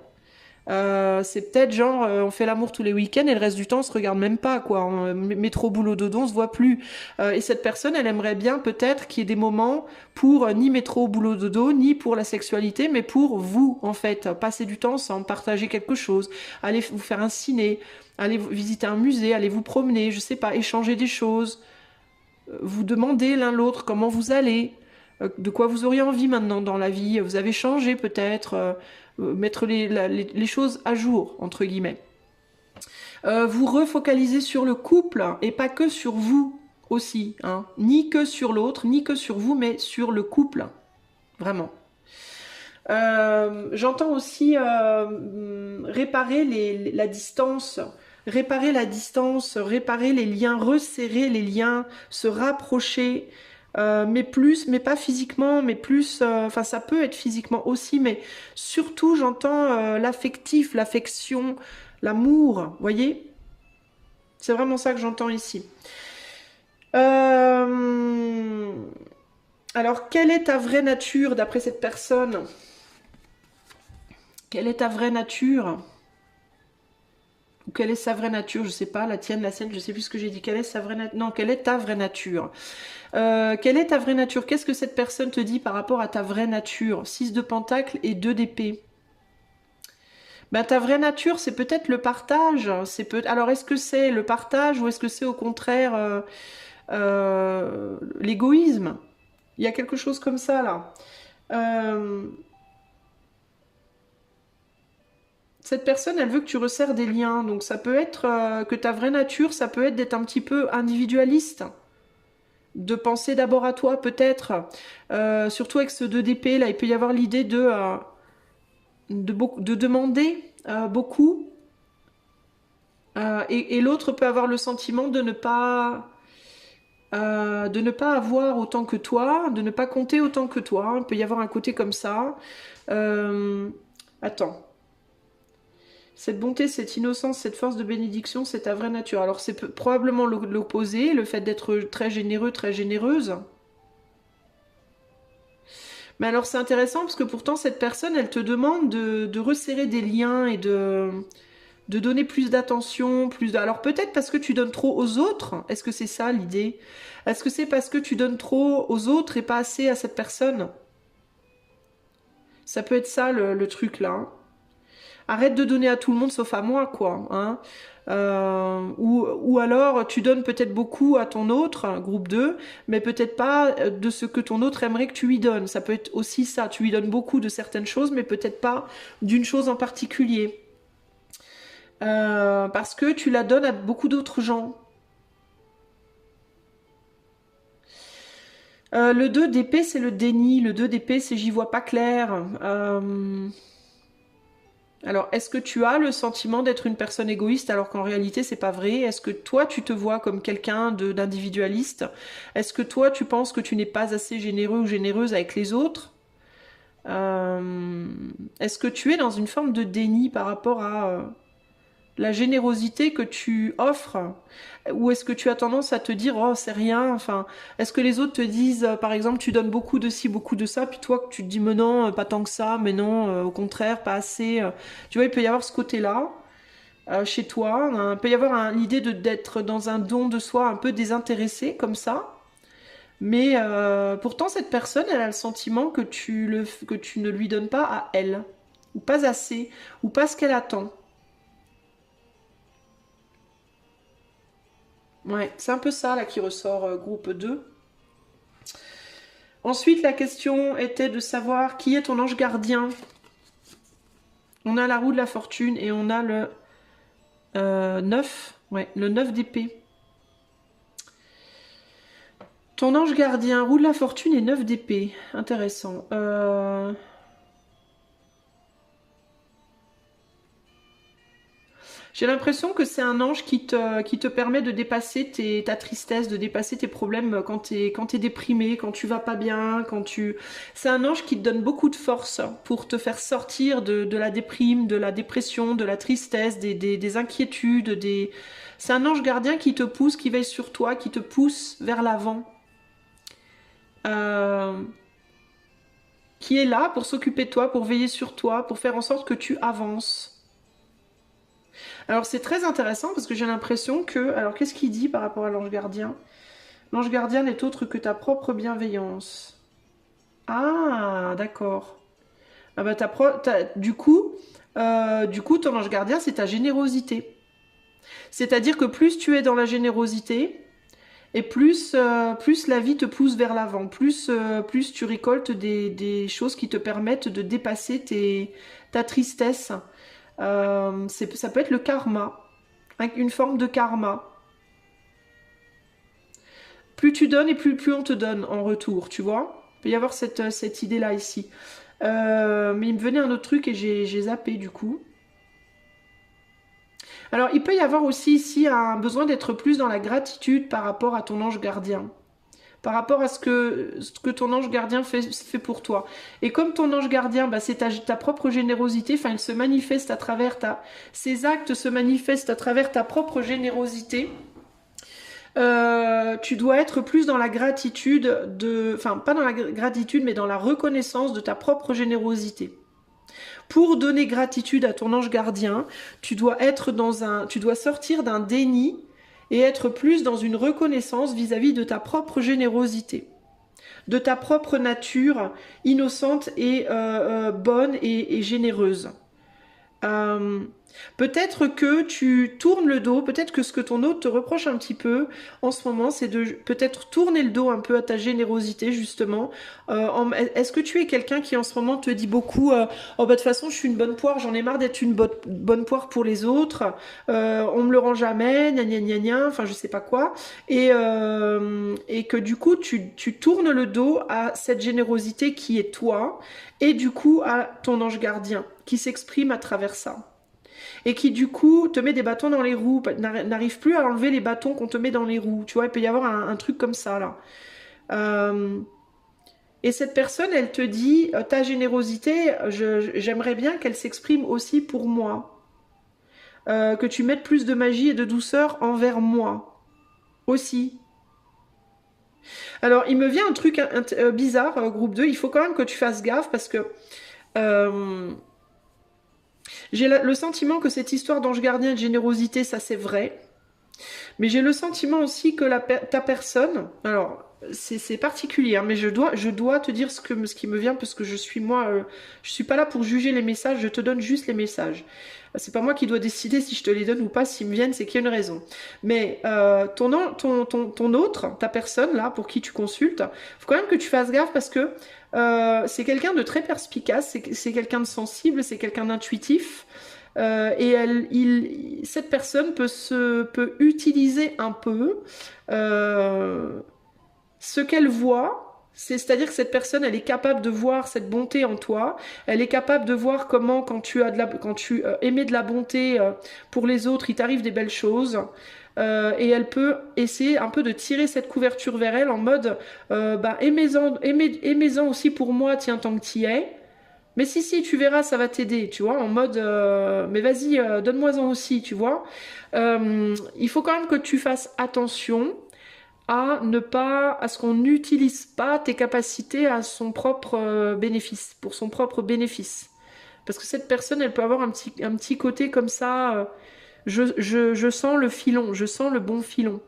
C'est peut-être genre on fait l'amour tous les week-ends et le reste du temps on se regarde même pas quoi, métro boulot dodo on se voit plus, et cette personne elle aimerait bien peut-être qu'il y ait des moments pour ni métro boulot dodo ni pour la sexualité mais pour vous en fait, passer du temps ensemble, partager quelque chose, aller vous faire un ciné, aller visiter un musée, aller vous promener, je sais pas, échanger des choses, vous demander l'un l'autre comment vous allez, de quoi vous auriez envie maintenant dans la vie, vous avez changé peut-être, mettre les choses à jour, entre guillemets. Vous refocalisez sur le couple et pas que sur vous aussi, hein. Ni que sur l'autre, ni que sur vous, mais sur le couple, vraiment. J'entends aussi réparer réparer la distance, réparer les liens, resserrer les liens, se rapprocher, mais pas physiquement, mais plus, enfin ça peut être physiquement aussi, mais surtout j'entends l'affectif, l'affection, l'amour, voyez? C'est vraiment ça que j'entends ici. Alors, quelle est ta vraie nature d'après cette personne? Quelle est ta vraie nature? Ou quelle est sa vraie nature? Je sais pas, la tienne, la sienne, je sais plus ce que j'ai dit. Quelle est sa vraie nature? Non, quelle est ta vraie nature? Quelle est ta vraie nature? Qu'est-ce que cette personne te dit par rapport à ta vraie nature? 6 de Pentacle et 2 d'épée. Ben, ta vraie nature, c'est peut-être le partage. Alors, est-ce que c'est le partage ou est-ce que c'est au contraire l'égoïsme? Il y a quelque chose comme ça, là. Cette personne, elle veut que tu resserres des liens. Donc ça peut être que ta vraie nature, ça peut être d'être un petit peu individualiste. De penser d'abord à toi, peut-être. Surtout avec ce 2 d'épée, là, il peut y avoir l'idée de demander beaucoup. Et l'autre peut avoir le sentiment de ne pas avoir autant que toi, de ne pas compter autant que toi. Il peut y avoir un côté comme ça. Attends. Cette bonté, cette innocence, cette force de bénédiction, c'est ta vraie nature. Alors c'est probablement l'opposé, le fait d'être très généreux, très généreuse. Mais alors c'est intéressant parce que pourtant cette personne, elle te demande de resserrer des liens et de donner plus d'attention, Alors peut-être parce que tu donnes trop aux autres. Est-ce que c'est ça l'idée? Est-ce que c'est parce que tu donnes trop aux autres et pas assez à cette personne? Ça peut être ça le truc là, hein. Arrête de donner à tout le monde sauf à moi, quoi, hein. Ou alors tu donnes peut-être beaucoup à ton autre, groupe 2, mais peut-être pas de ce que ton autre aimerait que tu lui donnes. Ça peut être aussi ça, tu lui donnes beaucoup de certaines choses, mais peut-être pas d'une chose en particulier. Parce que tu la donnes à beaucoup d'autres gens. Le 2 d'épée, c'est le déni. Le 2 d'épée, c'est j'y vois pas clair. Alors, est-ce que tu as le sentiment d'être une personne égoïste alors qu'en réalité c'est pas vrai? Est-ce que toi tu te vois comme quelqu'un d'individualiste? Est-ce que toi tu penses que tu n'es pas assez généreux ou généreuse avec les autres? Est-ce que tu es dans une forme de déni par rapport à la générosité que tu offres? Ou est-ce que tu as tendance à te dire oh c'est rien, enfin est-ce que les autres te disent par exemple tu donnes beaucoup de ci, beaucoup de ça, puis toi que tu te dis mais non, pas tant que ça, mais non, au contraire, pas assez. Tu vois, il peut y avoir ce côté-là chez toi, hein. Il peut y avoir l'idée d'être dans un don de soi un peu désintéressé comme ça. Mais pourtant cette personne, elle a le sentiment que que tu ne lui donnes pas à elle, ou pas assez, ou pas ce qu'elle attend. Ouais, c'est un peu ça là qui ressort groupe 2. Ensuite, la question était de savoir qui est ton ange gardien. On a la roue de la fortune et on a le 9. Ouais, le 9 d'épée. Ton ange gardien, roue de la fortune et 9 d'épée. Intéressant. J'ai l'impression que c'est un ange qui te permet de dépasser ta tristesse, de dépasser tes problèmes quand t'es déprimé, quand tu vas pas bien, C'est un ange qui te donne beaucoup de force pour te faire sortir de la déprime, de la dépression, de la tristesse, des inquiétudes, C'est un ange gardien qui te pousse, qui veille sur toi, qui te pousse vers l'avant. Qui est là pour s'occuper de toi, pour veiller sur toi, pour faire en sorte que tu avances. Alors c'est très intéressant parce que j'ai l'impression que... Alors qu'est-ce qu'il dit par rapport à l'ange gardien? L'ange gardien n'est autre que ta propre bienveillance. Ah, d'accord. Ah bah du coup, ton ange gardien, c'est ta générosité. C'est-à-dire que plus tu es dans la générosité, et plus la vie te pousse vers l'avant, plus tu récoltes des choses qui te permettent de dépasser ta tristesse. Ça peut être le karma. une forme de karma. Plus tu donnes et plus on te donne en retour, tu vois. Il peut y avoir cette idée-là ici. Mais il me venait un autre truc et j'ai zappé du coup. Alors, il peut y avoir aussi ici un besoin d'être plus dans la gratitude par rapport à ton ange gardien. Par rapport à ce que ton ange gardien fait pour toi. Et comme ton ange gardien, bah, c'est ta propre générosité, enfin, il se manifeste à travers ses actes se manifestent à travers ta propre générosité. Tu dois être plus dans la gratitude enfin, pas dans la gratitude, mais dans la reconnaissance de ta propre générosité. Pour donner gratitude à ton ange gardien, tu dois sortir d'un déni et être plus dans une reconnaissance vis-à-vis de ta propre générosité, de ta propre nature innocente et bonne et généreuse. Peut-être que tu tournes le dos, peut-être que ce que ton hôte te reproche un petit peu en ce moment, c'est de peut-être tourner le dos un peu à ta générosité, justement. Est-ce que tu es quelqu'un qui en ce moment te dit beaucoup oh bah de toute façon je suis une bonne poire, j'en ai marre d'être une bonne poire pour les autres, on me le rend jamais, gna gna gna gna, enfin je sais pas quoi, et que du coup tu tournes le dos à cette générosité qui est toi, et du coup à ton ange gardien qui s'exprime à travers ça. Et qui du coup te met des bâtons dans les roues, n'arrive plus à enlever les bâtons qu'on te met dans les roues. Tu vois, il peut y avoir un truc comme ça là. Et cette personne, elle te dit, ta générosité, j'aimerais bien qu'elle s'exprime aussi pour moi. Que tu mettes plus de magie et de douceur envers moi. Aussi. Alors, il me vient un truc bizarre, groupe 2, il faut quand même que tu fasses gaffe parce que... j'ai le sentiment que cette histoire d'ange gardien et de générosité, ça c'est vrai. Mais j'ai le sentiment aussi que ta personne, alors c'est particulier, hein, mais je dois te dire ce qui me vient parce que je suis je suis pas là pour juger les messages, je te donne juste les messages. C'est pas moi qui dois décider si je te les donne ou pas, s'ils me viennent, c'est qu'il y a une raison. Mais ton autre, ta personne là, pour qui tu consultes, faut quand même que tu fasses gaffe parce que c'est quelqu'un de très perspicace, c'est quelqu'un de sensible, c'est quelqu'un d'intuitif. Et cette personne peut utiliser un peu ce qu'elle voit. C'est-à-dire que cette personne, elle est capable de voir cette bonté en toi. Elle est capable de voir comment, quand tu émets de la bonté pour les autres, il t'arrive des belles choses. Et elle peut essayer un peu de tirer cette couverture vers elle en mode aimez-en aussi pour moi, tiens, tant que t'y es. Mais si, tu verras, ça va t'aider, tu vois, en mode, mais vas-y, donne-moi-en aussi, tu vois. Il faut quand même que tu fasses attention à ce qu'on n'utilise pas tes capacités à son propre bénéfice, pour son propre bénéfice. Parce que cette personne, elle peut avoir un petit côté comme ça, je sens le filon, je sens le bon filon.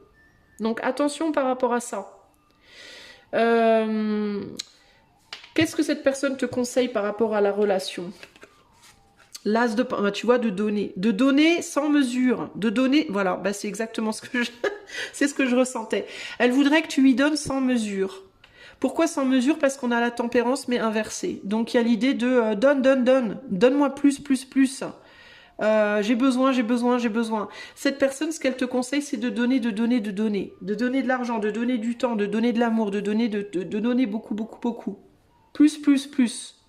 Donc attention par rapport à ça. Qu'est-ce que cette personne te conseille par rapport à la relation? L'as de pain, tu vois, de donner sans mesure, de donner, voilà, bah c'est exactement ce que c'est ce que je ressentais. Elle voudrait que tu lui donnes sans mesure. Pourquoi sans mesure? Parce qu'on a la tempérance mais inversée. Donc il y a l'idée de donne-moi plus. J'ai besoin. Cette personne, ce qu'elle te conseille, c'est de donner de l'argent, de donner du temps, de donner de l'amour, de donner beaucoup. Plus,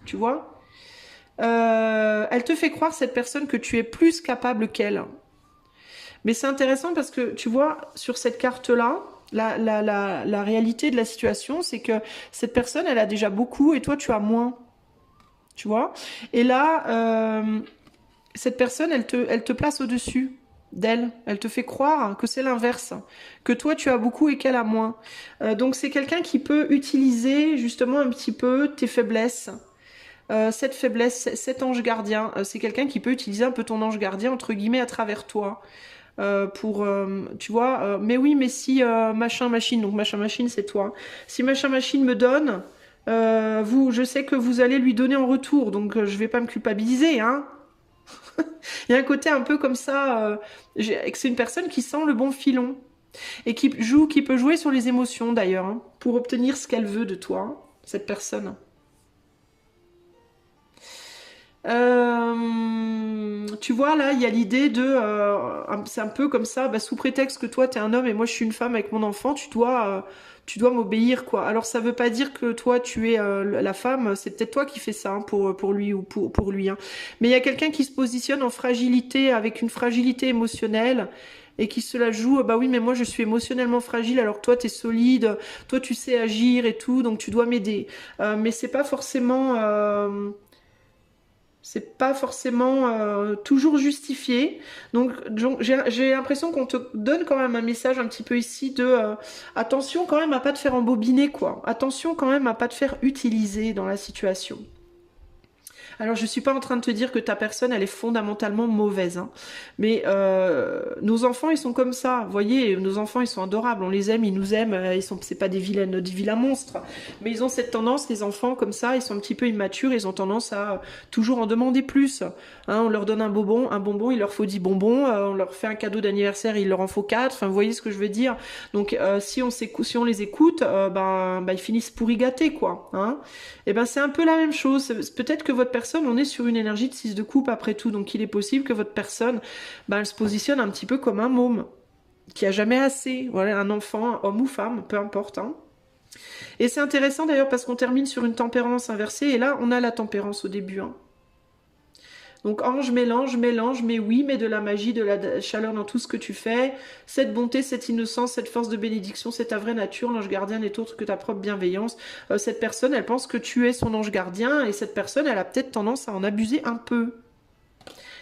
tu vois. Elle te fait croire, cette personne, que tu es plus capable qu'elle. Mais c'est intéressant parce que, tu vois, sur cette carte-là, la réalité de la situation, c'est que cette personne, elle a déjà beaucoup et toi, tu as moins. Tu vois. Et là, cette personne, elle te place au-dessus d'elle. Elle te fait croire que c'est l'inverse, que toi tu as beaucoup et qu'elle a moins. Donc c'est quelqu'un qui peut utiliser justement un petit peu tes faiblesses. Cette faiblesse, cet ange gardien, c'est quelqu'un qui peut utiliser un peu ton ange gardien entre guillemets à travers toi. Tu vois, mais oui, mais si machin machine, donc machin machine c'est toi. Si machin machine me donne, je sais que vous allez lui donner en retour, donc je vais pas me culpabiliser, hein. Il y a un côté un peu comme ça, c'est une personne qui sent le bon filon et qui peut jouer sur les émotions d'ailleurs, hein, pour obtenir ce qu'elle veut de toi, cette personne. Tu vois, là, il y a l'idée de... c'est un peu comme ça, bah, sous prétexte que toi, t'es un homme et moi, je suis une femme avec mon enfant, tu dois m'obéir, quoi. Alors, ça veut pas dire que toi, tu es la femme, c'est peut-être toi qui fais ça hein, pour lui ou pour lui. Hein. Mais il y a quelqu'un qui se positionne en fragilité, avec une fragilité émotionnelle et qui se la joue, bah oui, mais moi, je suis émotionnellement fragile, alors que toi, t'es solide, toi, tu sais agir et tout, donc tu dois m'aider. Mais c'est pas forcément toujours justifié. Donc j'ai l'impression qu'on te donne quand même un message un petit peu ici de attention quand même à pas te faire embobiner quoi. Attention quand même à pas te faire utiliser dans la situation. Alors, je suis pas en train de te dire que ta personne, elle est fondamentalement mauvaise, hein. Mais nos enfants, ils sont comme ça. Vous voyez, nos enfants, ils sont adorables. On les aime, ils nous aiment. C'est pas des vilains monstres. Mais ils ont cette tendance, les enfants, comme ça, ils sont un petit peu immatures. Ils ont tendance à toujours en demander plus. Hein, on leur donne un bonbon, il leur faut 10 bonbons. On leur fait un cadeau d'anniversaire, il leur en faut 4. Enfin, vous voyez ce que je veux dire. Donc, si on les écoute, ils finissent pourri gâtés, quoi. Hein. Et ben c'est un peu la même chose. Peut-être que votre personne, on est sur une énergie de 6 de coupe après tout, donc il est possible que votre personne, elle se positionne un petit peu comme un môme, qui a jamais assez. Voilà, un enfant, homme ou femme, peu importe. Hein. Et c'est intéressant d'ailleurs parce qu'on termine sur une tempérance inversée, et là on a la tempérance au début. Hein. Donc ange, mélange, mélange, mais oui, mais de la magie, de la chaleur dans tout ce que tu fais, cette bonté, cette innocence, cette force de bénédiction, c'est ta vraie nature, l'ange gardien n'est autre que ta propre bienveillance. Cette personne, elle pense que tu es son ange gardien, et cette personne, elle a peut-être tendance à en abuser un peu,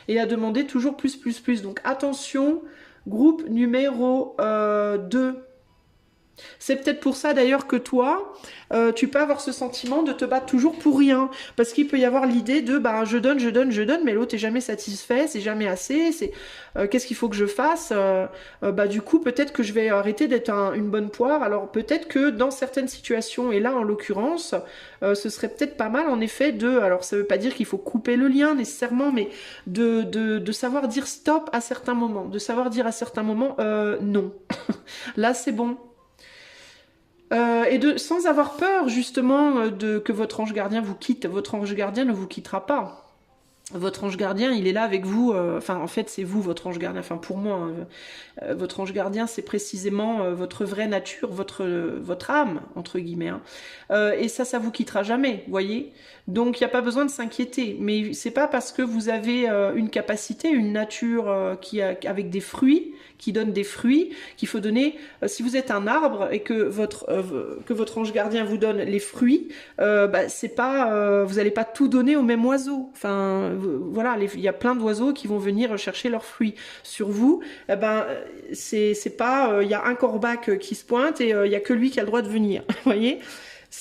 et à demander toujours plus, plus, plus. Donc attention, groupe numéro 2. C'est peut-être pour ça d'ailleurs que toi, tu peux avoir ce sentiment de te battre toujours pour rien. Parce qu'il peut y avoir l'idée de bah, je donne, je donne, je donne, mais l'autre est jamais satisfait, c'est jamais assez, c'est qu'est-ce qu'il faut que je fasse du coup, peut-être que je vais arrêter d'être une bonne poire. Alors peut-être que dans certaines situations, et là en l'occurrence, ce serait peut-être pas mal en effet alors ça veut pas dire qu'il faut couper le lien nécessairement, mais de savoir dire stop à certains moments, de savoir dire à certains moments non. Là c'est bon. Sans avoir peur justement que votre ange gardien vous quitte. Votre ange gardien ne vous quittera pas. Votre ange gardien, il est là avec vous. En fait, c'est vous, votre ange gardien. Enfin, pour moi, hein, votre ange gardien, c'est précisément votre vraie nature, votre âme, entre guillemets. Hein. Et ça vous quittera jamais, voyez. Donc, il n'y a pas besoin de s'inquiéter. Mais c'est pas parce que vous avez une capacité, une nature avec des fruits, qui donne des fruits, qu'il faut donner. Si vous êtes un arbre et que votre ange gardien vous donne les fruits, c'est pas, vous n'allez pas tout donner au même oiseau. Enfin, voilà, il y a plein d'oiseaux qui vont venir chercher leurs fruits. Sur vous, c'est pas, il y a un corbac qui se pointe et il y a que lui qui a le droit de venir. Vous voyez.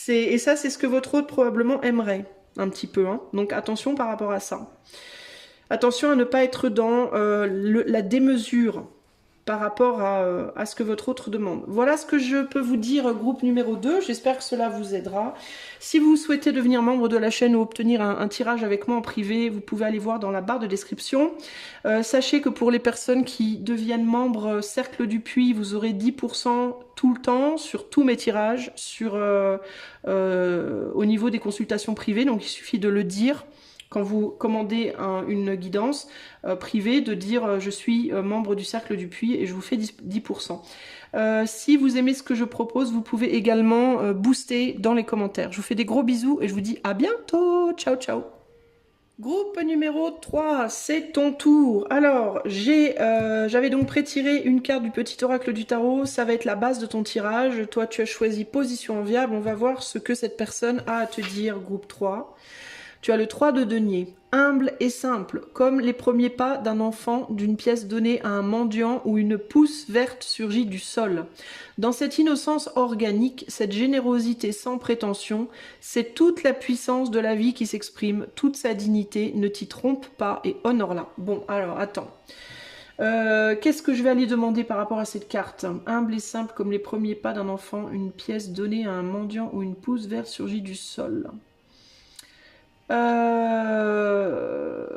Et ça, c'est ce que votre hôte probablement aimerait un petit peu. Hein. Donc attention par rapport à ça. Attention à ne pas être dans la démesure par rapport à ce que votre autre demande. Voilà ce que je peux vous dire, groupe numéro 2. J'espère que cela vous aidera. Si vous souhaitez devenir membre de la chaîne ou obtenir un tirage avec moi en privé, vous pouvez aller voir dans la barre de description. Sachez que pour les personnes qui deviennent membres Cercle du Puits, vous aurez 10% tout le temps sur tous mes tirages, au niveau des consultations privées. Donc il suffit de le dire. Quand vous commandez une guidance privée, de dire je suis membre du Cercle du Puits et je vous fais 10%. Si vous aimez ce que je propose, vous pouvez également booster dans les commentaires. Je vous fais des gros bisous et je vous dis à bientôt. Ciao, ciao. Groupe numéro 3, c'est ton tour. Alors, j'avais donc pré-tiré une carte du petit oracle du tarot. Ça va être la base de ton tirage. Toi, tu as choisi position enviable. On va voir ce que cette personne a à te dire, groupe 3. Tu as le 3 de denier, humble et simple, comme les premiers pas d'un enfant d'une pièce donnée à un mendiant où une pousse verte surgit du sol. Dans cette innocence organique, cette générosité sans prétention, c'est toute la puissance de la vie qui s'exprime, toute sa dignité, ne t'y trompe pas et honore-la. Bon, alors, attends. Qu'est-ce que je vais aller demander par rapport à cette carte? Humble et simple comme les premiers pas d'un enfant, une pièce donnée à un mendiant où une pousse verte surgit du sol.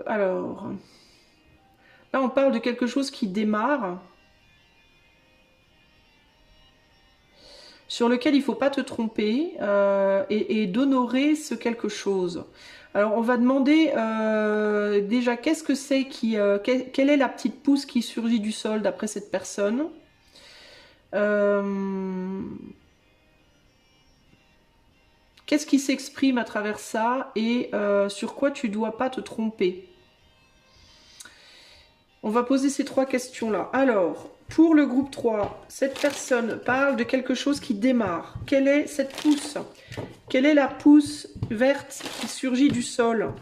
Alors, là on parle de quelque chose qui démarre. sur lequel il ne faut pas te tromper et d'honorer ce quelque chose. Alors on va demander déjà qu'est-ce que c'est quelle est la petite pousse qui surgit du sol d'après cette personne. Qu'est-ce qui s'exprime à travers ça et sur quoi tu dois pas te tromper? On va poser ces trois questions-là. Alors, pour le groupe 3, cette personne parle de quelque chose qui démarre. Quelle est cette pousse? Quelle est la pousse verte qui surgit du sol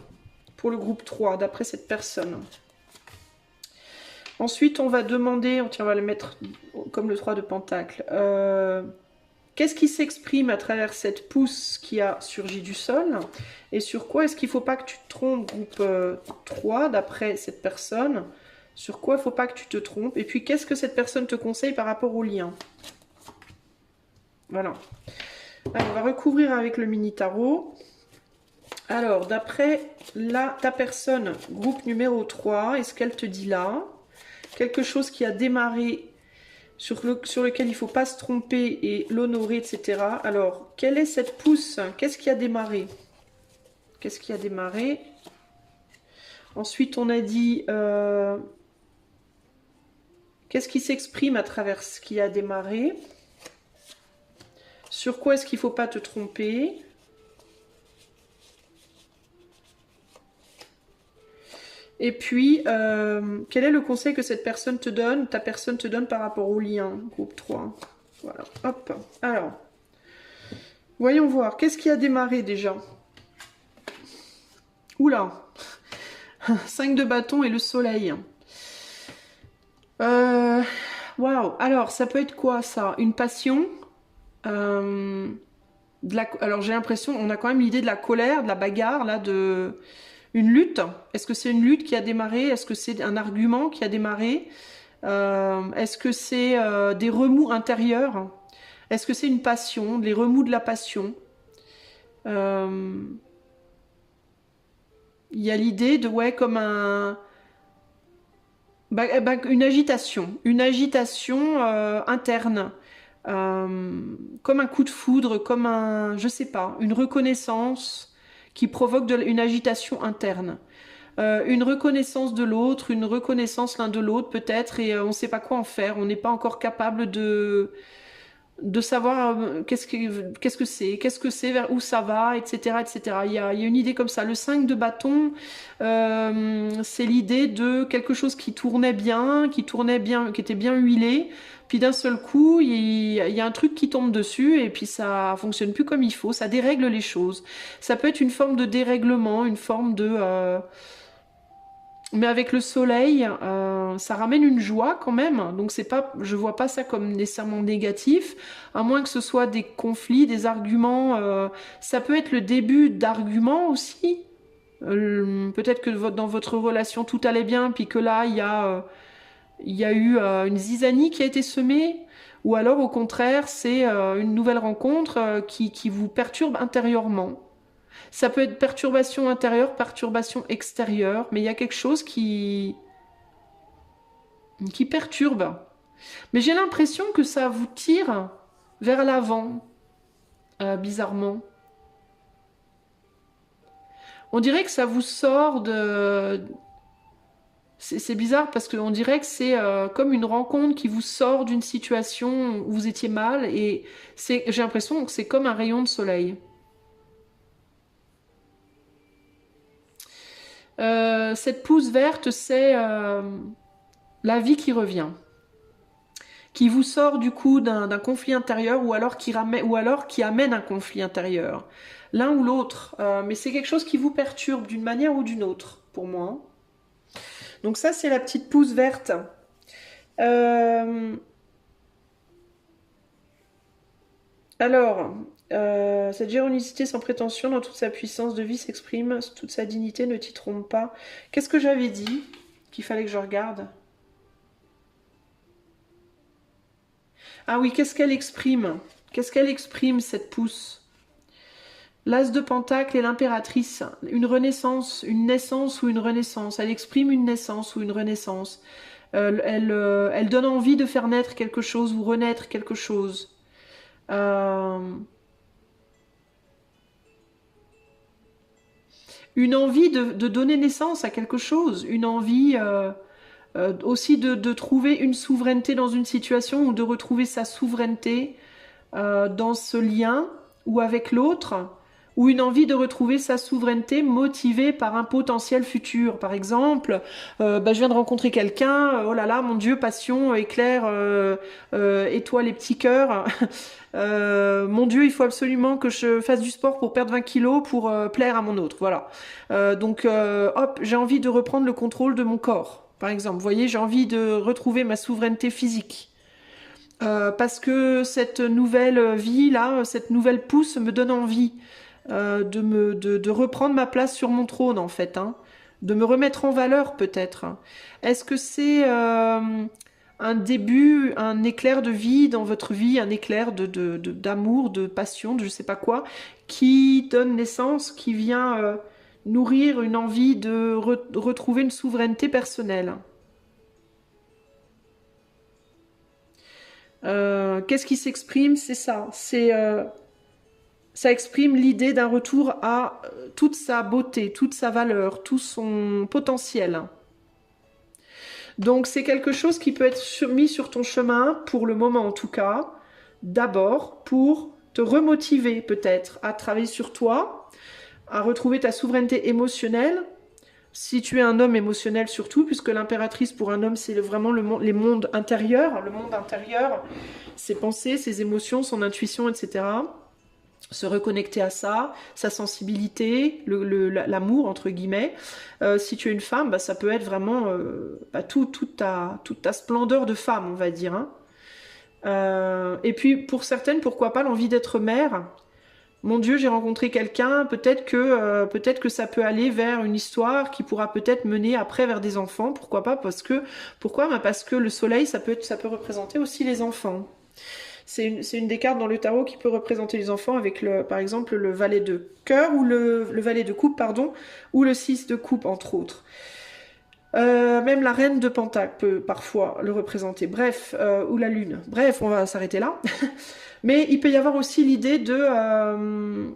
pour le groupe 3, d'après cette personne? Ensuite, on va demander, tiens, on va le mettre comme le 3 de Pentacle. Qu'est-ce qui s'exprime à travers cette pousse qui a surgi du sol? Et sur quoi est-ce qu'il ne faut pas que tu te trompes, groupe 3, d'après cette personne? Sur quoi il ne faut pas que tu te trompes? Et puis, qu'est-ce que cette personne te conseille par rapport au lien? Voilà. Alors, on va recouvrir avec le mini tarot. Alors, d'après ta personne, groupe numéro 3, est-ce qu'elle te dit là? Quelque chose qui a démarré, sur lequel il ne faut pas se tromper et l'honorer, etc. Alors, quelle est cette pousse? Qu'est-ce qui a démarré? Qu'est-ce qui a démarré? Ensuite, on a dit... qu'est-ce qui s'exprime à travers ce qui a démarré? Sur quoi est-ce qu'il ne faut pas te tromper? Et puis, quel est le conseil que cette personne te donne, ta personne te donne par rapport au lien, groupe 3? Voilà, hop. Alors, voyons voir. Qu'est-ce qui a démarré déjà? Oula 5 de bâton et le soleil. Waouh. Alors, ça peut être quoi ça? Une passion? Alors, j'ai l'impression, on a quand même l'idée de la colère, de la bagarre, là, une lutte. Est-ce que c'est une lutte qui a démarré? Est-ce que c'est un argument qui a démarré? Est-ce que c'est des remous intérieurs? Est-ce que c'est une passion, les remous de la passion? Il y a l'idée de, ouais, comme une agitation interne, comme un coup de foudre, comme je sais pas, une reconnaissance qui provoque une agitation interne. Une reconnaissance de l'autre, une reconnaissance l'un de l'autre peut-être, et on ne sait pas quoi en faire, on n'est pas encore capable de savoir qu'est-ce que c'est, vers où ça va, etc. etc. Il y a une idée comme ça. Le 5 de bâton, c'est l'idée de quelque chose qui tournait bien, qui était bien huilé, puis d'un seul coup, il y a un truc qui tombe dessus, et puis ça fonctionne plus comme il faut, ça dérègle les choses. Ça peut être une forme de dérèglement, une forme de... Mais avec le soleil, ça ramène une joie quand même. Donc c'est pas, je vois pas ça comme nécessairement négatif, à moins que ce soit des conflits, des arguments. Ça peut être le début d'arguments aussi. Peut-être que dans votre relation tout allait bien, puis que là il y a eu une zizanie qui a été semée. Ou alors au contraire, c'est une nouvelle rencontre qui vous perturbe intérieurement. Ça peut être perturbation intérieure, perturbation extérieure, mais il y a quelque chose qui perturbe. Mais j'ai l'impression que ça vous tire vers l'avant, bizarrement. On dirait que ça vous sort de... C'est bizarre parce qu'on dirait que c'est comme une rencontre qui vous sort d'une situation où vous étiez mal, et j'ai l'impression que c'est comme un rayon de soleil. Cette pousse verte, c'est la vie qui revient, qui vous sort du coup d'un conflit intérieur, ou alors qui amène un conflit intérieur, l'un ou l'autre, mais c'est quelque chose qui vous perturbe d'une manière ou d'une autre, pour moi. Donc ça, c'est la petite pousse verte. Alors, cette générosité sans prétention dans toute sa puissance de vie s'exprime, toute sa dignité, ne t'y trompe pas. Qu'est-ce que j'avais dit qu'il fallait que je regarde? Ah oui, qu'est-ce qu'elle exprime? Qu'est-ce qu'elle exprime, cette pousse? L'As de Pentacle et l'impératrice, une renaissance, une naissance ou une renaissance. Elle exprime une naissance ou une renaissance. Elle donne envie de faire naître quelque chose ou renaître quelque chose. Euh, une envie de donner naissance à quelque chose, une envie aussi de trouver une souveraineté dans une situation ou de retrouver sa souveraineté dans ce lien ou avec l'autre, ou une envie de retrouver sa souveraineté motivée par un potentiel futur. Par exemple, je viens de rencontrer quelqu'un, oh là là, mon Dieu, passion, éclair, étoile et petits cœurs. Mon Dieu, il faut absolument que je fasse du sport pour perdre 20 kilos pour plaire à mon autre. Voilà. Hop, j'ai envie de reprendre le contrôle de mon corps. Par exemple, vous voyez, j'ai envie de retrouver ma souveraineté physique. Parce que cette nouvelle vie là, cette nouvelle pousse me donne envie de reprendre ma place sur mon trône en fait, hein, de me remettre en valeur peut-être. Est-ce que c'est un début, un éclair de vie dans votre vie, un éclair d'amour, de passion, de je sais pas quoi, qui donne naissance, qui vient nourrir une envie de retrouver une souveraineté personnelle? Qu'est-ce qui s'exprime? C'est ça. Ça exprime l'idée d'un retour à toute sa beauté, toute sa valeur, tout son potentiel. Donc c'est quelque chose qui peut être mis sur ton chemin, pour le moment en tout cas, d'abord pour te remotiver peut-être à travailler sur toi, à retrouver ta souveraineté émotionnelle. Si tu es un homme émotionnel surtout, puisque l'impératrice pour un homme c'est vraiment les mondes intérieurs, le monde intérieur, ses pensées, ses émotions, son intuition, etc. Se reconnecter à ça, sa sensibilité, l'amour entre guillemets. Si tu es une femme, ça peut être vraiment toute ta splendeur de femme, on va dire. Hein. Et puis pour certaines, pourquoi pas l'envie d'être mère. Mon Dieu, j'ai rencontré quelqu'un, peut-être que ça peut aller vers une histoire qui pourra peut-être mener après vers des enfants. Pourquoi pas? Parce que le soleil, ça peut représenter aussi les enfants. C'est une des cartes dans le tarot qui peut représenter les enfants avec, par exemple, le valet de cœur ou le valet de coupe, pardon, ou le 6 de coupe, entre autres. Même la reine de Pentacle peut parfois le représenter. Bref, ou la lune. Bref, on va s'arrêter là. Mais il peut y avoir aussi l'idée de...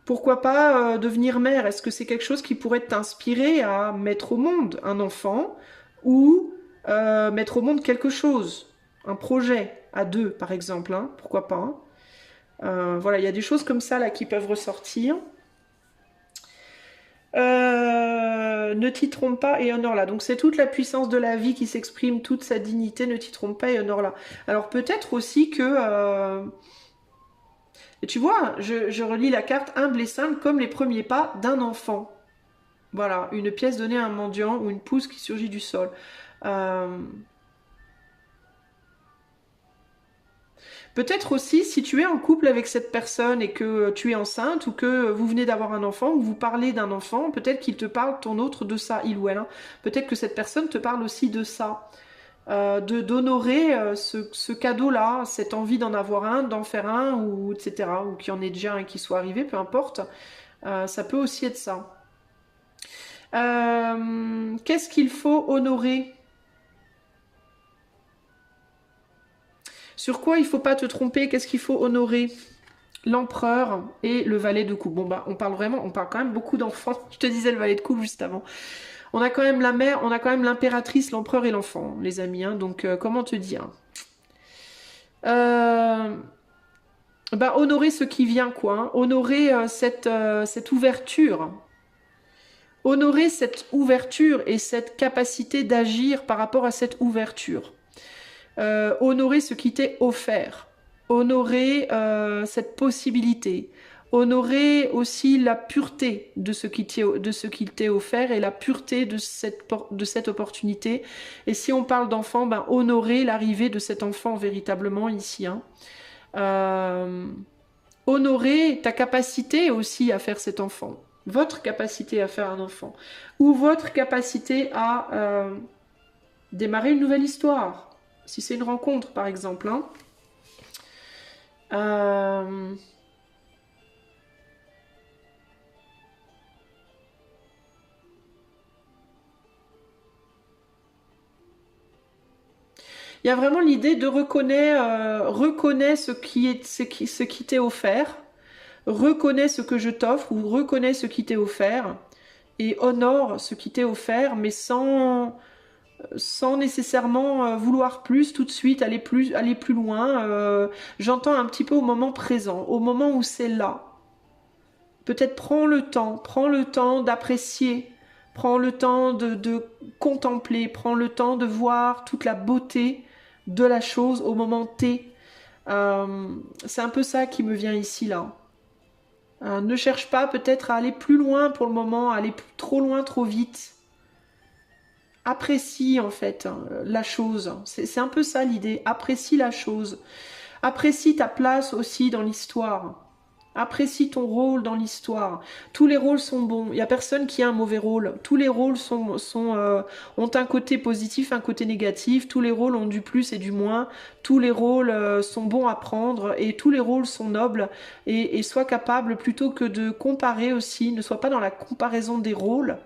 pourquoi pas devenir mère? Est-ce que c'est quelque chose qui pourrait t'inspirer à mettre au monde un enfant ou mettre au monde quelque chose, un projet à deux par exemple, hein, pourquoi pas? Hein. Voilà, il y a des choses comme ça là qui peuvent ressortir. Ne t'y trompe pas et honore-la. Donc c'est toute la puissance de la vie qui s'exprime, toute sa dignité, ne t'y trompe pas et honore-la. Alors peut-être aussi que... et tu vois, je relis la carte humble et simple comme les premiers pas d'un enfant. Voilà, une pièce donnée à un mendiant ou une pousse qui surgit du sol. Euh, Peut-être aussi si tu es en couple avec cette personne et que tu es enceinte ou que vous venez d'avoir un enfant ou vous parlez d'un enfant, peut-être qu'il te parle ton autre de ça, il ou elle. Hein. Peut-être que cette personne te parle aussi de ça. D'honorer ce cadeau-là, cette envie d'en avoir un, d'en faire un, ou etc. Ou qu'il y en ait déjà un qui soit arrivé, peu importe. Ça peut aussi être ça. Qu'est-ce qu'il faut honorer? Sur quoi il faut pas te tromper? Qu'est-ce qu'il faut honorer? L'empereur et le valet de coupe. Bon on parle quand même beaucoup d'enfants. Je te disais le valet de coupe juste avant. On a quand même la mère, on a quand même l'impératrice, l'empereur et l'enfant, les amis. Hein. Donc comment te dire? euh, Honorer ce qui vient, quoi. Hein. Honorer cette ouverture. Honorer cette ouverture et cette capacité d'agir par rapport à cette ouverture. Honorer ce qui t'est offert, honorer cette possibilité, honorer aussi la pureté de ce qu'il t'est offert et la pureté de cette opportunité. Et si on parle d'enfant, honorer l'arrivée de cet enfant véritablement ici. Hein. Euh, Honorer ta capacité aussi à faire cet enfant, votre capacité à faire un enfant, ou votre capacité à démarrer une nouvelle histoire. Si c'est une rencontre, par exemple. Hein. Euh, Il y a vraiment l'idée de reconnais ce qui t'est offert, reconnais ce que je t'offre ou reconnais ce qui t'est offert et honore ce qui t'est offert, mais sans nécessairement vouloir plus tout de suite, aller plus loin. J'entends un petit peu au moment présent, au moment où c'est là. Peut-être prends le temps d'apprécier, prends le temps de contempler, prends le temps de voir toute la beauté de la chose au moment T. C'est un peu ça qui me vient ici, là. Ne cherche pas peut-être à aller plus loin pour le moment, à aller trop loin, trop vite. Apprécie en fait la chose. C'est un peu ça l'idée. Apprécie la chose. Apprécie ta place aussi dans l'histoire. Apprécie ton rôle dans l'histoire. Tous les rôles sont bons. Il n'y a personne qui a un mauvais rôle. Tous les rôles ont un côté positif, un côté négatif. Tous les rôles ont du plus et du moins. Tous les rôles sont bons à prendre et tous les rôles sont nobles. Et sois capable, plutôt que de comparer aussi, ne sois pas dans la comparaison des rôles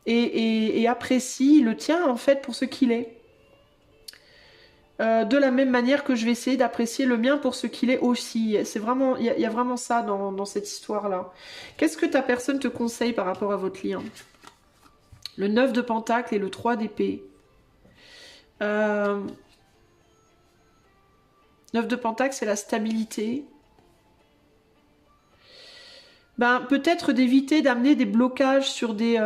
et apprécie le tien en fait pour ce qu'il est. De la même manière que je vais essayer d'apprécier le mien pour ce qu'il est aussi. C'est vraiment, il y a vraiment ça dans cette histoire-là. Qu'est-ce que ta personne te conseille par rapport à votre lien? Le 9 de Pentacle et le 3 d'épée. 9 de Pentacle, c'est la stabilité. Ben, peut-être d'éviter d'amener des blocages sur des...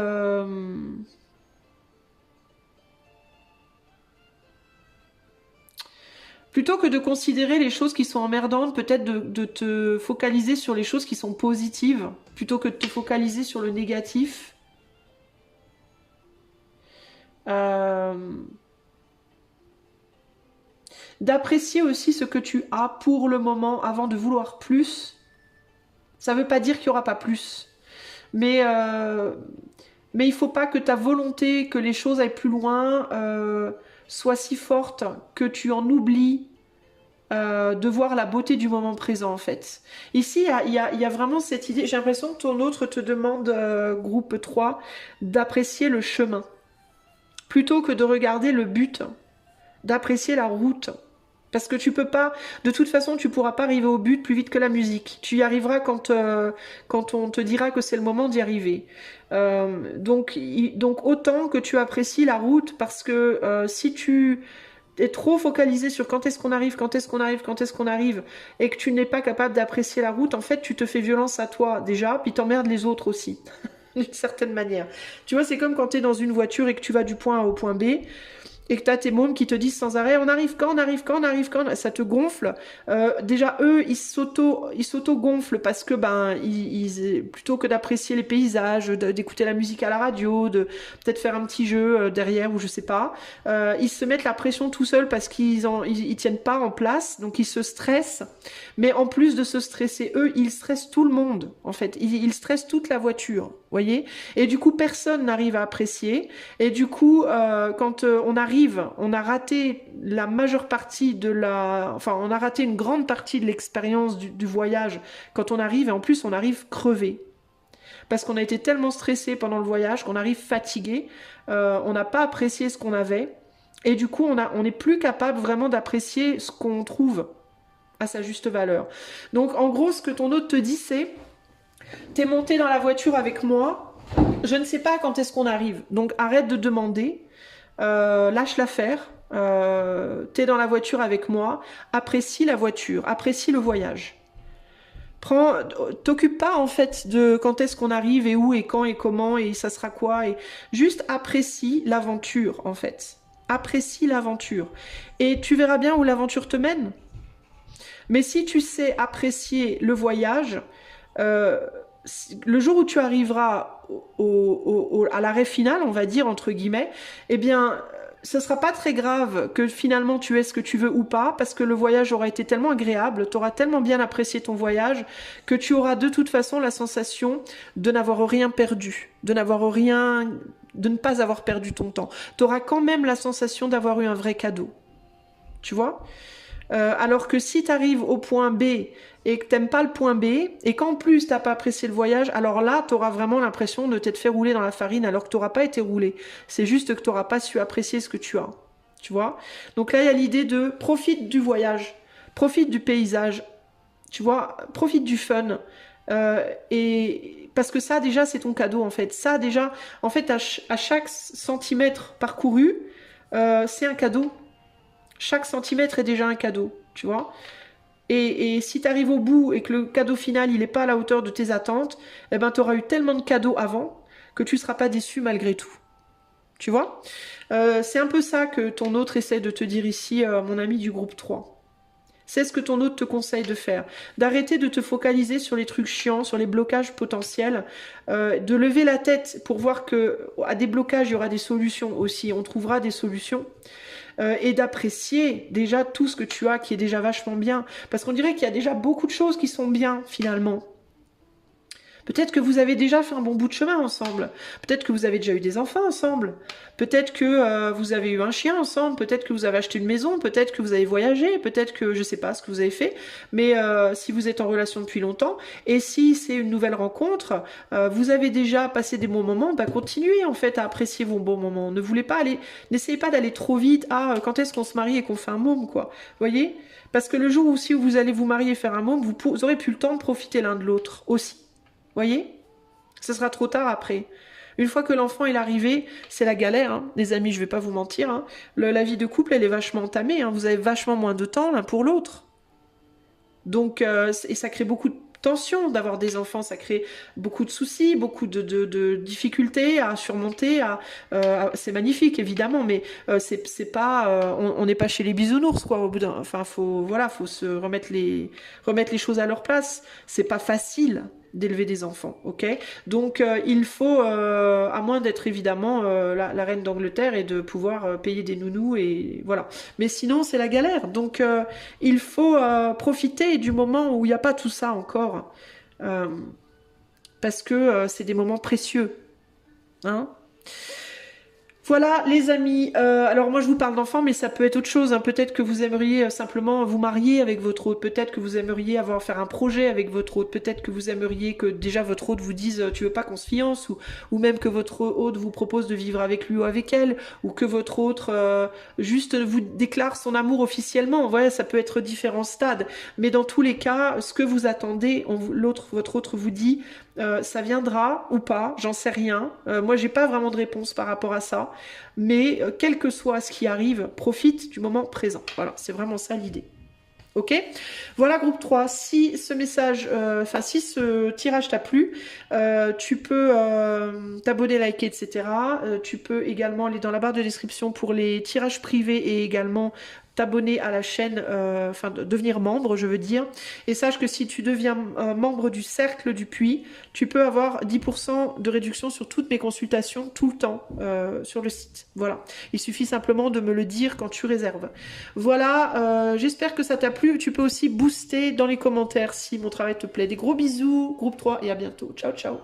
Plutôt que de considérer les choses qui sont emmerdantes, peut-être de te focaliser sur les choses qui sont positives, plutôt que de te focaliser sur le négatif. D'apprécier aussi ce que tu as pour le moment avant de vouloir plus. Ça ne veut pas dire qu'il n'y aura pas plus. Mais il ne faut pas que ta volonté, que les choses aillent plus loin, soit si forte que tu en oublies de voir la beauté du moment présent en fait. Ici, il y a vraiment cette idée, j'ai l'impression que ton autre te demande, groupe 3, d'apprécier le chemin. Plutôt que de regarder le but, d'apprécier la route. Parce que tu peux pas, de toute façon, tu pourras pas arriver au but plus vite que la musique. Tu y arriveras quand on te dira que c'est le moment d'y arriver. Donc autant que tu apprécies la route, parce que si tu es trop focalisé sur quand est-ce qu'on arrive, quand est-ce qu'on arrive, quand est-ce qu'on arrive, et que tu n'es pas capable d'apprécier la route, en fait, tu te fais violence à toi déjà, puis t'emmerdes les autres aussi, d'une certaine manière. Tu vois, c'est comme quand tu es dans une voiture et que tu vas du point A au point B, et que tu as tes mômes qui te disent sans arrêt on arrive quand, on arrive quand, on arrive quand, ça te gonfle. Déjà eux ils s'auto-gonflent parce que plutôt que d'apprécier les paysages, d'écouter la musique à la radio, de peut-être faire un petit jeu derrière ou je sais pas, ils se mettent la pression tout seuls parce ils tiennent pas en place, donc ils se stressent. Mais en plus de se stresser eux, ils stressent tout le monde en fait, ils stressent toute la voiture, voyez. Et du coup personne n'arrive à apprécier. Et du coup quand on a raté la majeure partie on a raté une grande partie de l'expérience du voyage quand on arrive, et en plus on arrive crevé. Parce qu'on a été tellement stressé pendant le voyage qu'on arrive fatigué, on n'a pas apprécié ce qu'on avait, et du coup on n'est plus capable vraiment d'apprécier ce qu'on trouve à sa juste valeur. Donc en gros, ce que ton hôte te dit, c'est: t'es monté dans la voiture avec moi, je ne sais pas quand est-ce qu'on arrive, donc arrête de demander. Lâche l'affaire, t'es dans la voiture avec moi, apprécie la voiture, apprécie le voyage. T'occupe pas en fait de quand est-ce qu'on arrive et où et quand et comment et ça sera quoi, et juste apprécie l'aventure en fait. Apprécie l'aventure et tu verras bien où l'aventure te mène. Mais si tu sais apprécier le voyage, le jour où tu arriveras à l'arrêt final, on va dire, entre guillemets, eh bien, ce sera pas très grave que finalement tu aies ce que tu veux ou pas, parce que le voyage aura été tellement agréable, tu auras tellement bien apprécié ton voyage, que tu auras de toute façon la sensation de n'avoir rien perdu, de ne pas avoir perdu ton temps. Tu auras quand même la sensation d'avoir eu un vrai cadeau. Tu vois ? Alors que si tu arrives au point B et que t'aimes pas le point B, et qu'en plus t'as pas apprécié le voyage, alors là t'auras vraiment l'impression de t'être fait rouler dans la farine alors que t'auras pas été roulé. C'est juste que t'auras pas su apprécier ce que tu as. tu vois. Donc là, il y a l'idée de profite du voyage, profite du paysage, tu vois, profite du fun. Et parce que ça, déjà, c'est ton cadeau, en fait. Ça, déjà, en fait, à chaque centimètre parcouru, c'est un cadeau. Chaque centimètre est déjà un cadeau, tu vois. Et si tu arrives au bout et que le cadeau final, il n'est pas à la hauteur de tes attentes, eh ben, tu auras eu tellement de cadeaux avant que tu ne seras pas déçu malgré tout. Tu vois, c'est un peu ça que ton autre essaie de te dire ici, mon ami du groupe 3. C'est ce que ton autre te conseille de faire. D'arrêter de te focaliser sur les trucs chiants, sur les blocages potentiels, de lever la tête pour voir que à des blocages, il y aura des solutions aussi. On trouvera des solutions. Et d'apprécier déjà tout ce que tu as qui est déjà vachement bien. Parce qu'on dirait qu'il y a déjà beaucoup de choses qui sont bien finalement. Peut-être que vous avez déjà fait un bon bout de chemin ensemble. Peut-être que vous avez déjà eu des enfants ensemble. Peut-être que vous avez eu un chien ensemble. Peut-être que vous avez acheté une maison. Peut-être que vous avez voyagé. Peut-être que je ne sais pas ce que vous avez fait. Mais si vous êtes en relation depuis longtemps et si c'est une nouvelle rencontre, vous avez déjà passé des bons moments, bah continuez en fait à apprécier vos bons moments. Ne voulez pas aller, n'essayez pas d'aller trop vite. Ah, quand est-ce qu'on se marie et qu'on fait un môme, quoi. Voyez? Parce que le jour où si vous allez vous marier et faire un môme, vous aurez plus le temps de profiter l'un de l'autre aussi. Voyez, ce sera trop tard après. Une fois que l'enfant est arrivé, c'est la galère, hein. Les amis, je vais pas vous mentir. Hein. La vie de couple, elle est vachement entamée. Hein. Vous avez vachement moins de temps l'un pour l'autre. Donc, et ça crée beaucoup de tension d'avoir des enfants. Ça crée beaucoup de soucis, beaucoup de difficultés à surmonter. C'est magnifique, évidemment, mais c'est pas, on n'est pas chez les bisounours, quoi. Au bout d'un, enfin, faut se remettre les choses à leur place. C'est pas facile d'élever des enfants, ok? Donc il faut, à moins d'être évidemment la reine d'Angleterre et de pouvoir payer des nounous et voilà. Mais sinon c'est la galère. Donc il faut profiter du moment où il n'y a pas tout ça encore, parce que c'est des moments précieux, hein? Voilà les amis, alors moi je vous parle d'enfants mais ça peut être autre chose, hein. Peut-être que vous aimeriez simplement vous marier avec votre hôte, peut-être que vous aimeriez faire un projet avec votre hôte, peut-être que vous aimeriez que déjà votre hôte vous dise tu veux pas qu'on se fiance, ou même que votre hôte vous propose de vivre avec lui ou avec elle, ou que votre autre juste vous déclare son amour officiellement. Voilà, ça peut être différents stades, mais dans tous les cas, ce que vous attendez, votre autre vous dit ça viendra ou pas, j'en sais rien. Moi, j'ai pas vraiment de réponse par rapport à ça. Mais quel que soit ce qui arrive, profite du moment présent. Voilà, c'est vraiment ça l'idée. Ok? Voilà, groupe 3. Si ce message, si ce tirage t'a plu, tu peux t'abonner, liker, etc. Tu peux également aller dans la barre de description pour les tirages privés et également t'abonner à la chaîne, devenir membre, je veux dire. Et sache que si tu deviens membre du Cercle du Puits, tu peux avoir 10% de réduction sur toutes mes consultations tout le temps sur le site. Voilà. Il suffit simplement de me le dire quand tu réserves. Voilà, j'espère que ça t'a plu. Tu peux aussi booster dans les commentaires si mon travail te plaît. Des gros bisous, groupe 3, et à bientôt. Ciao, ciao.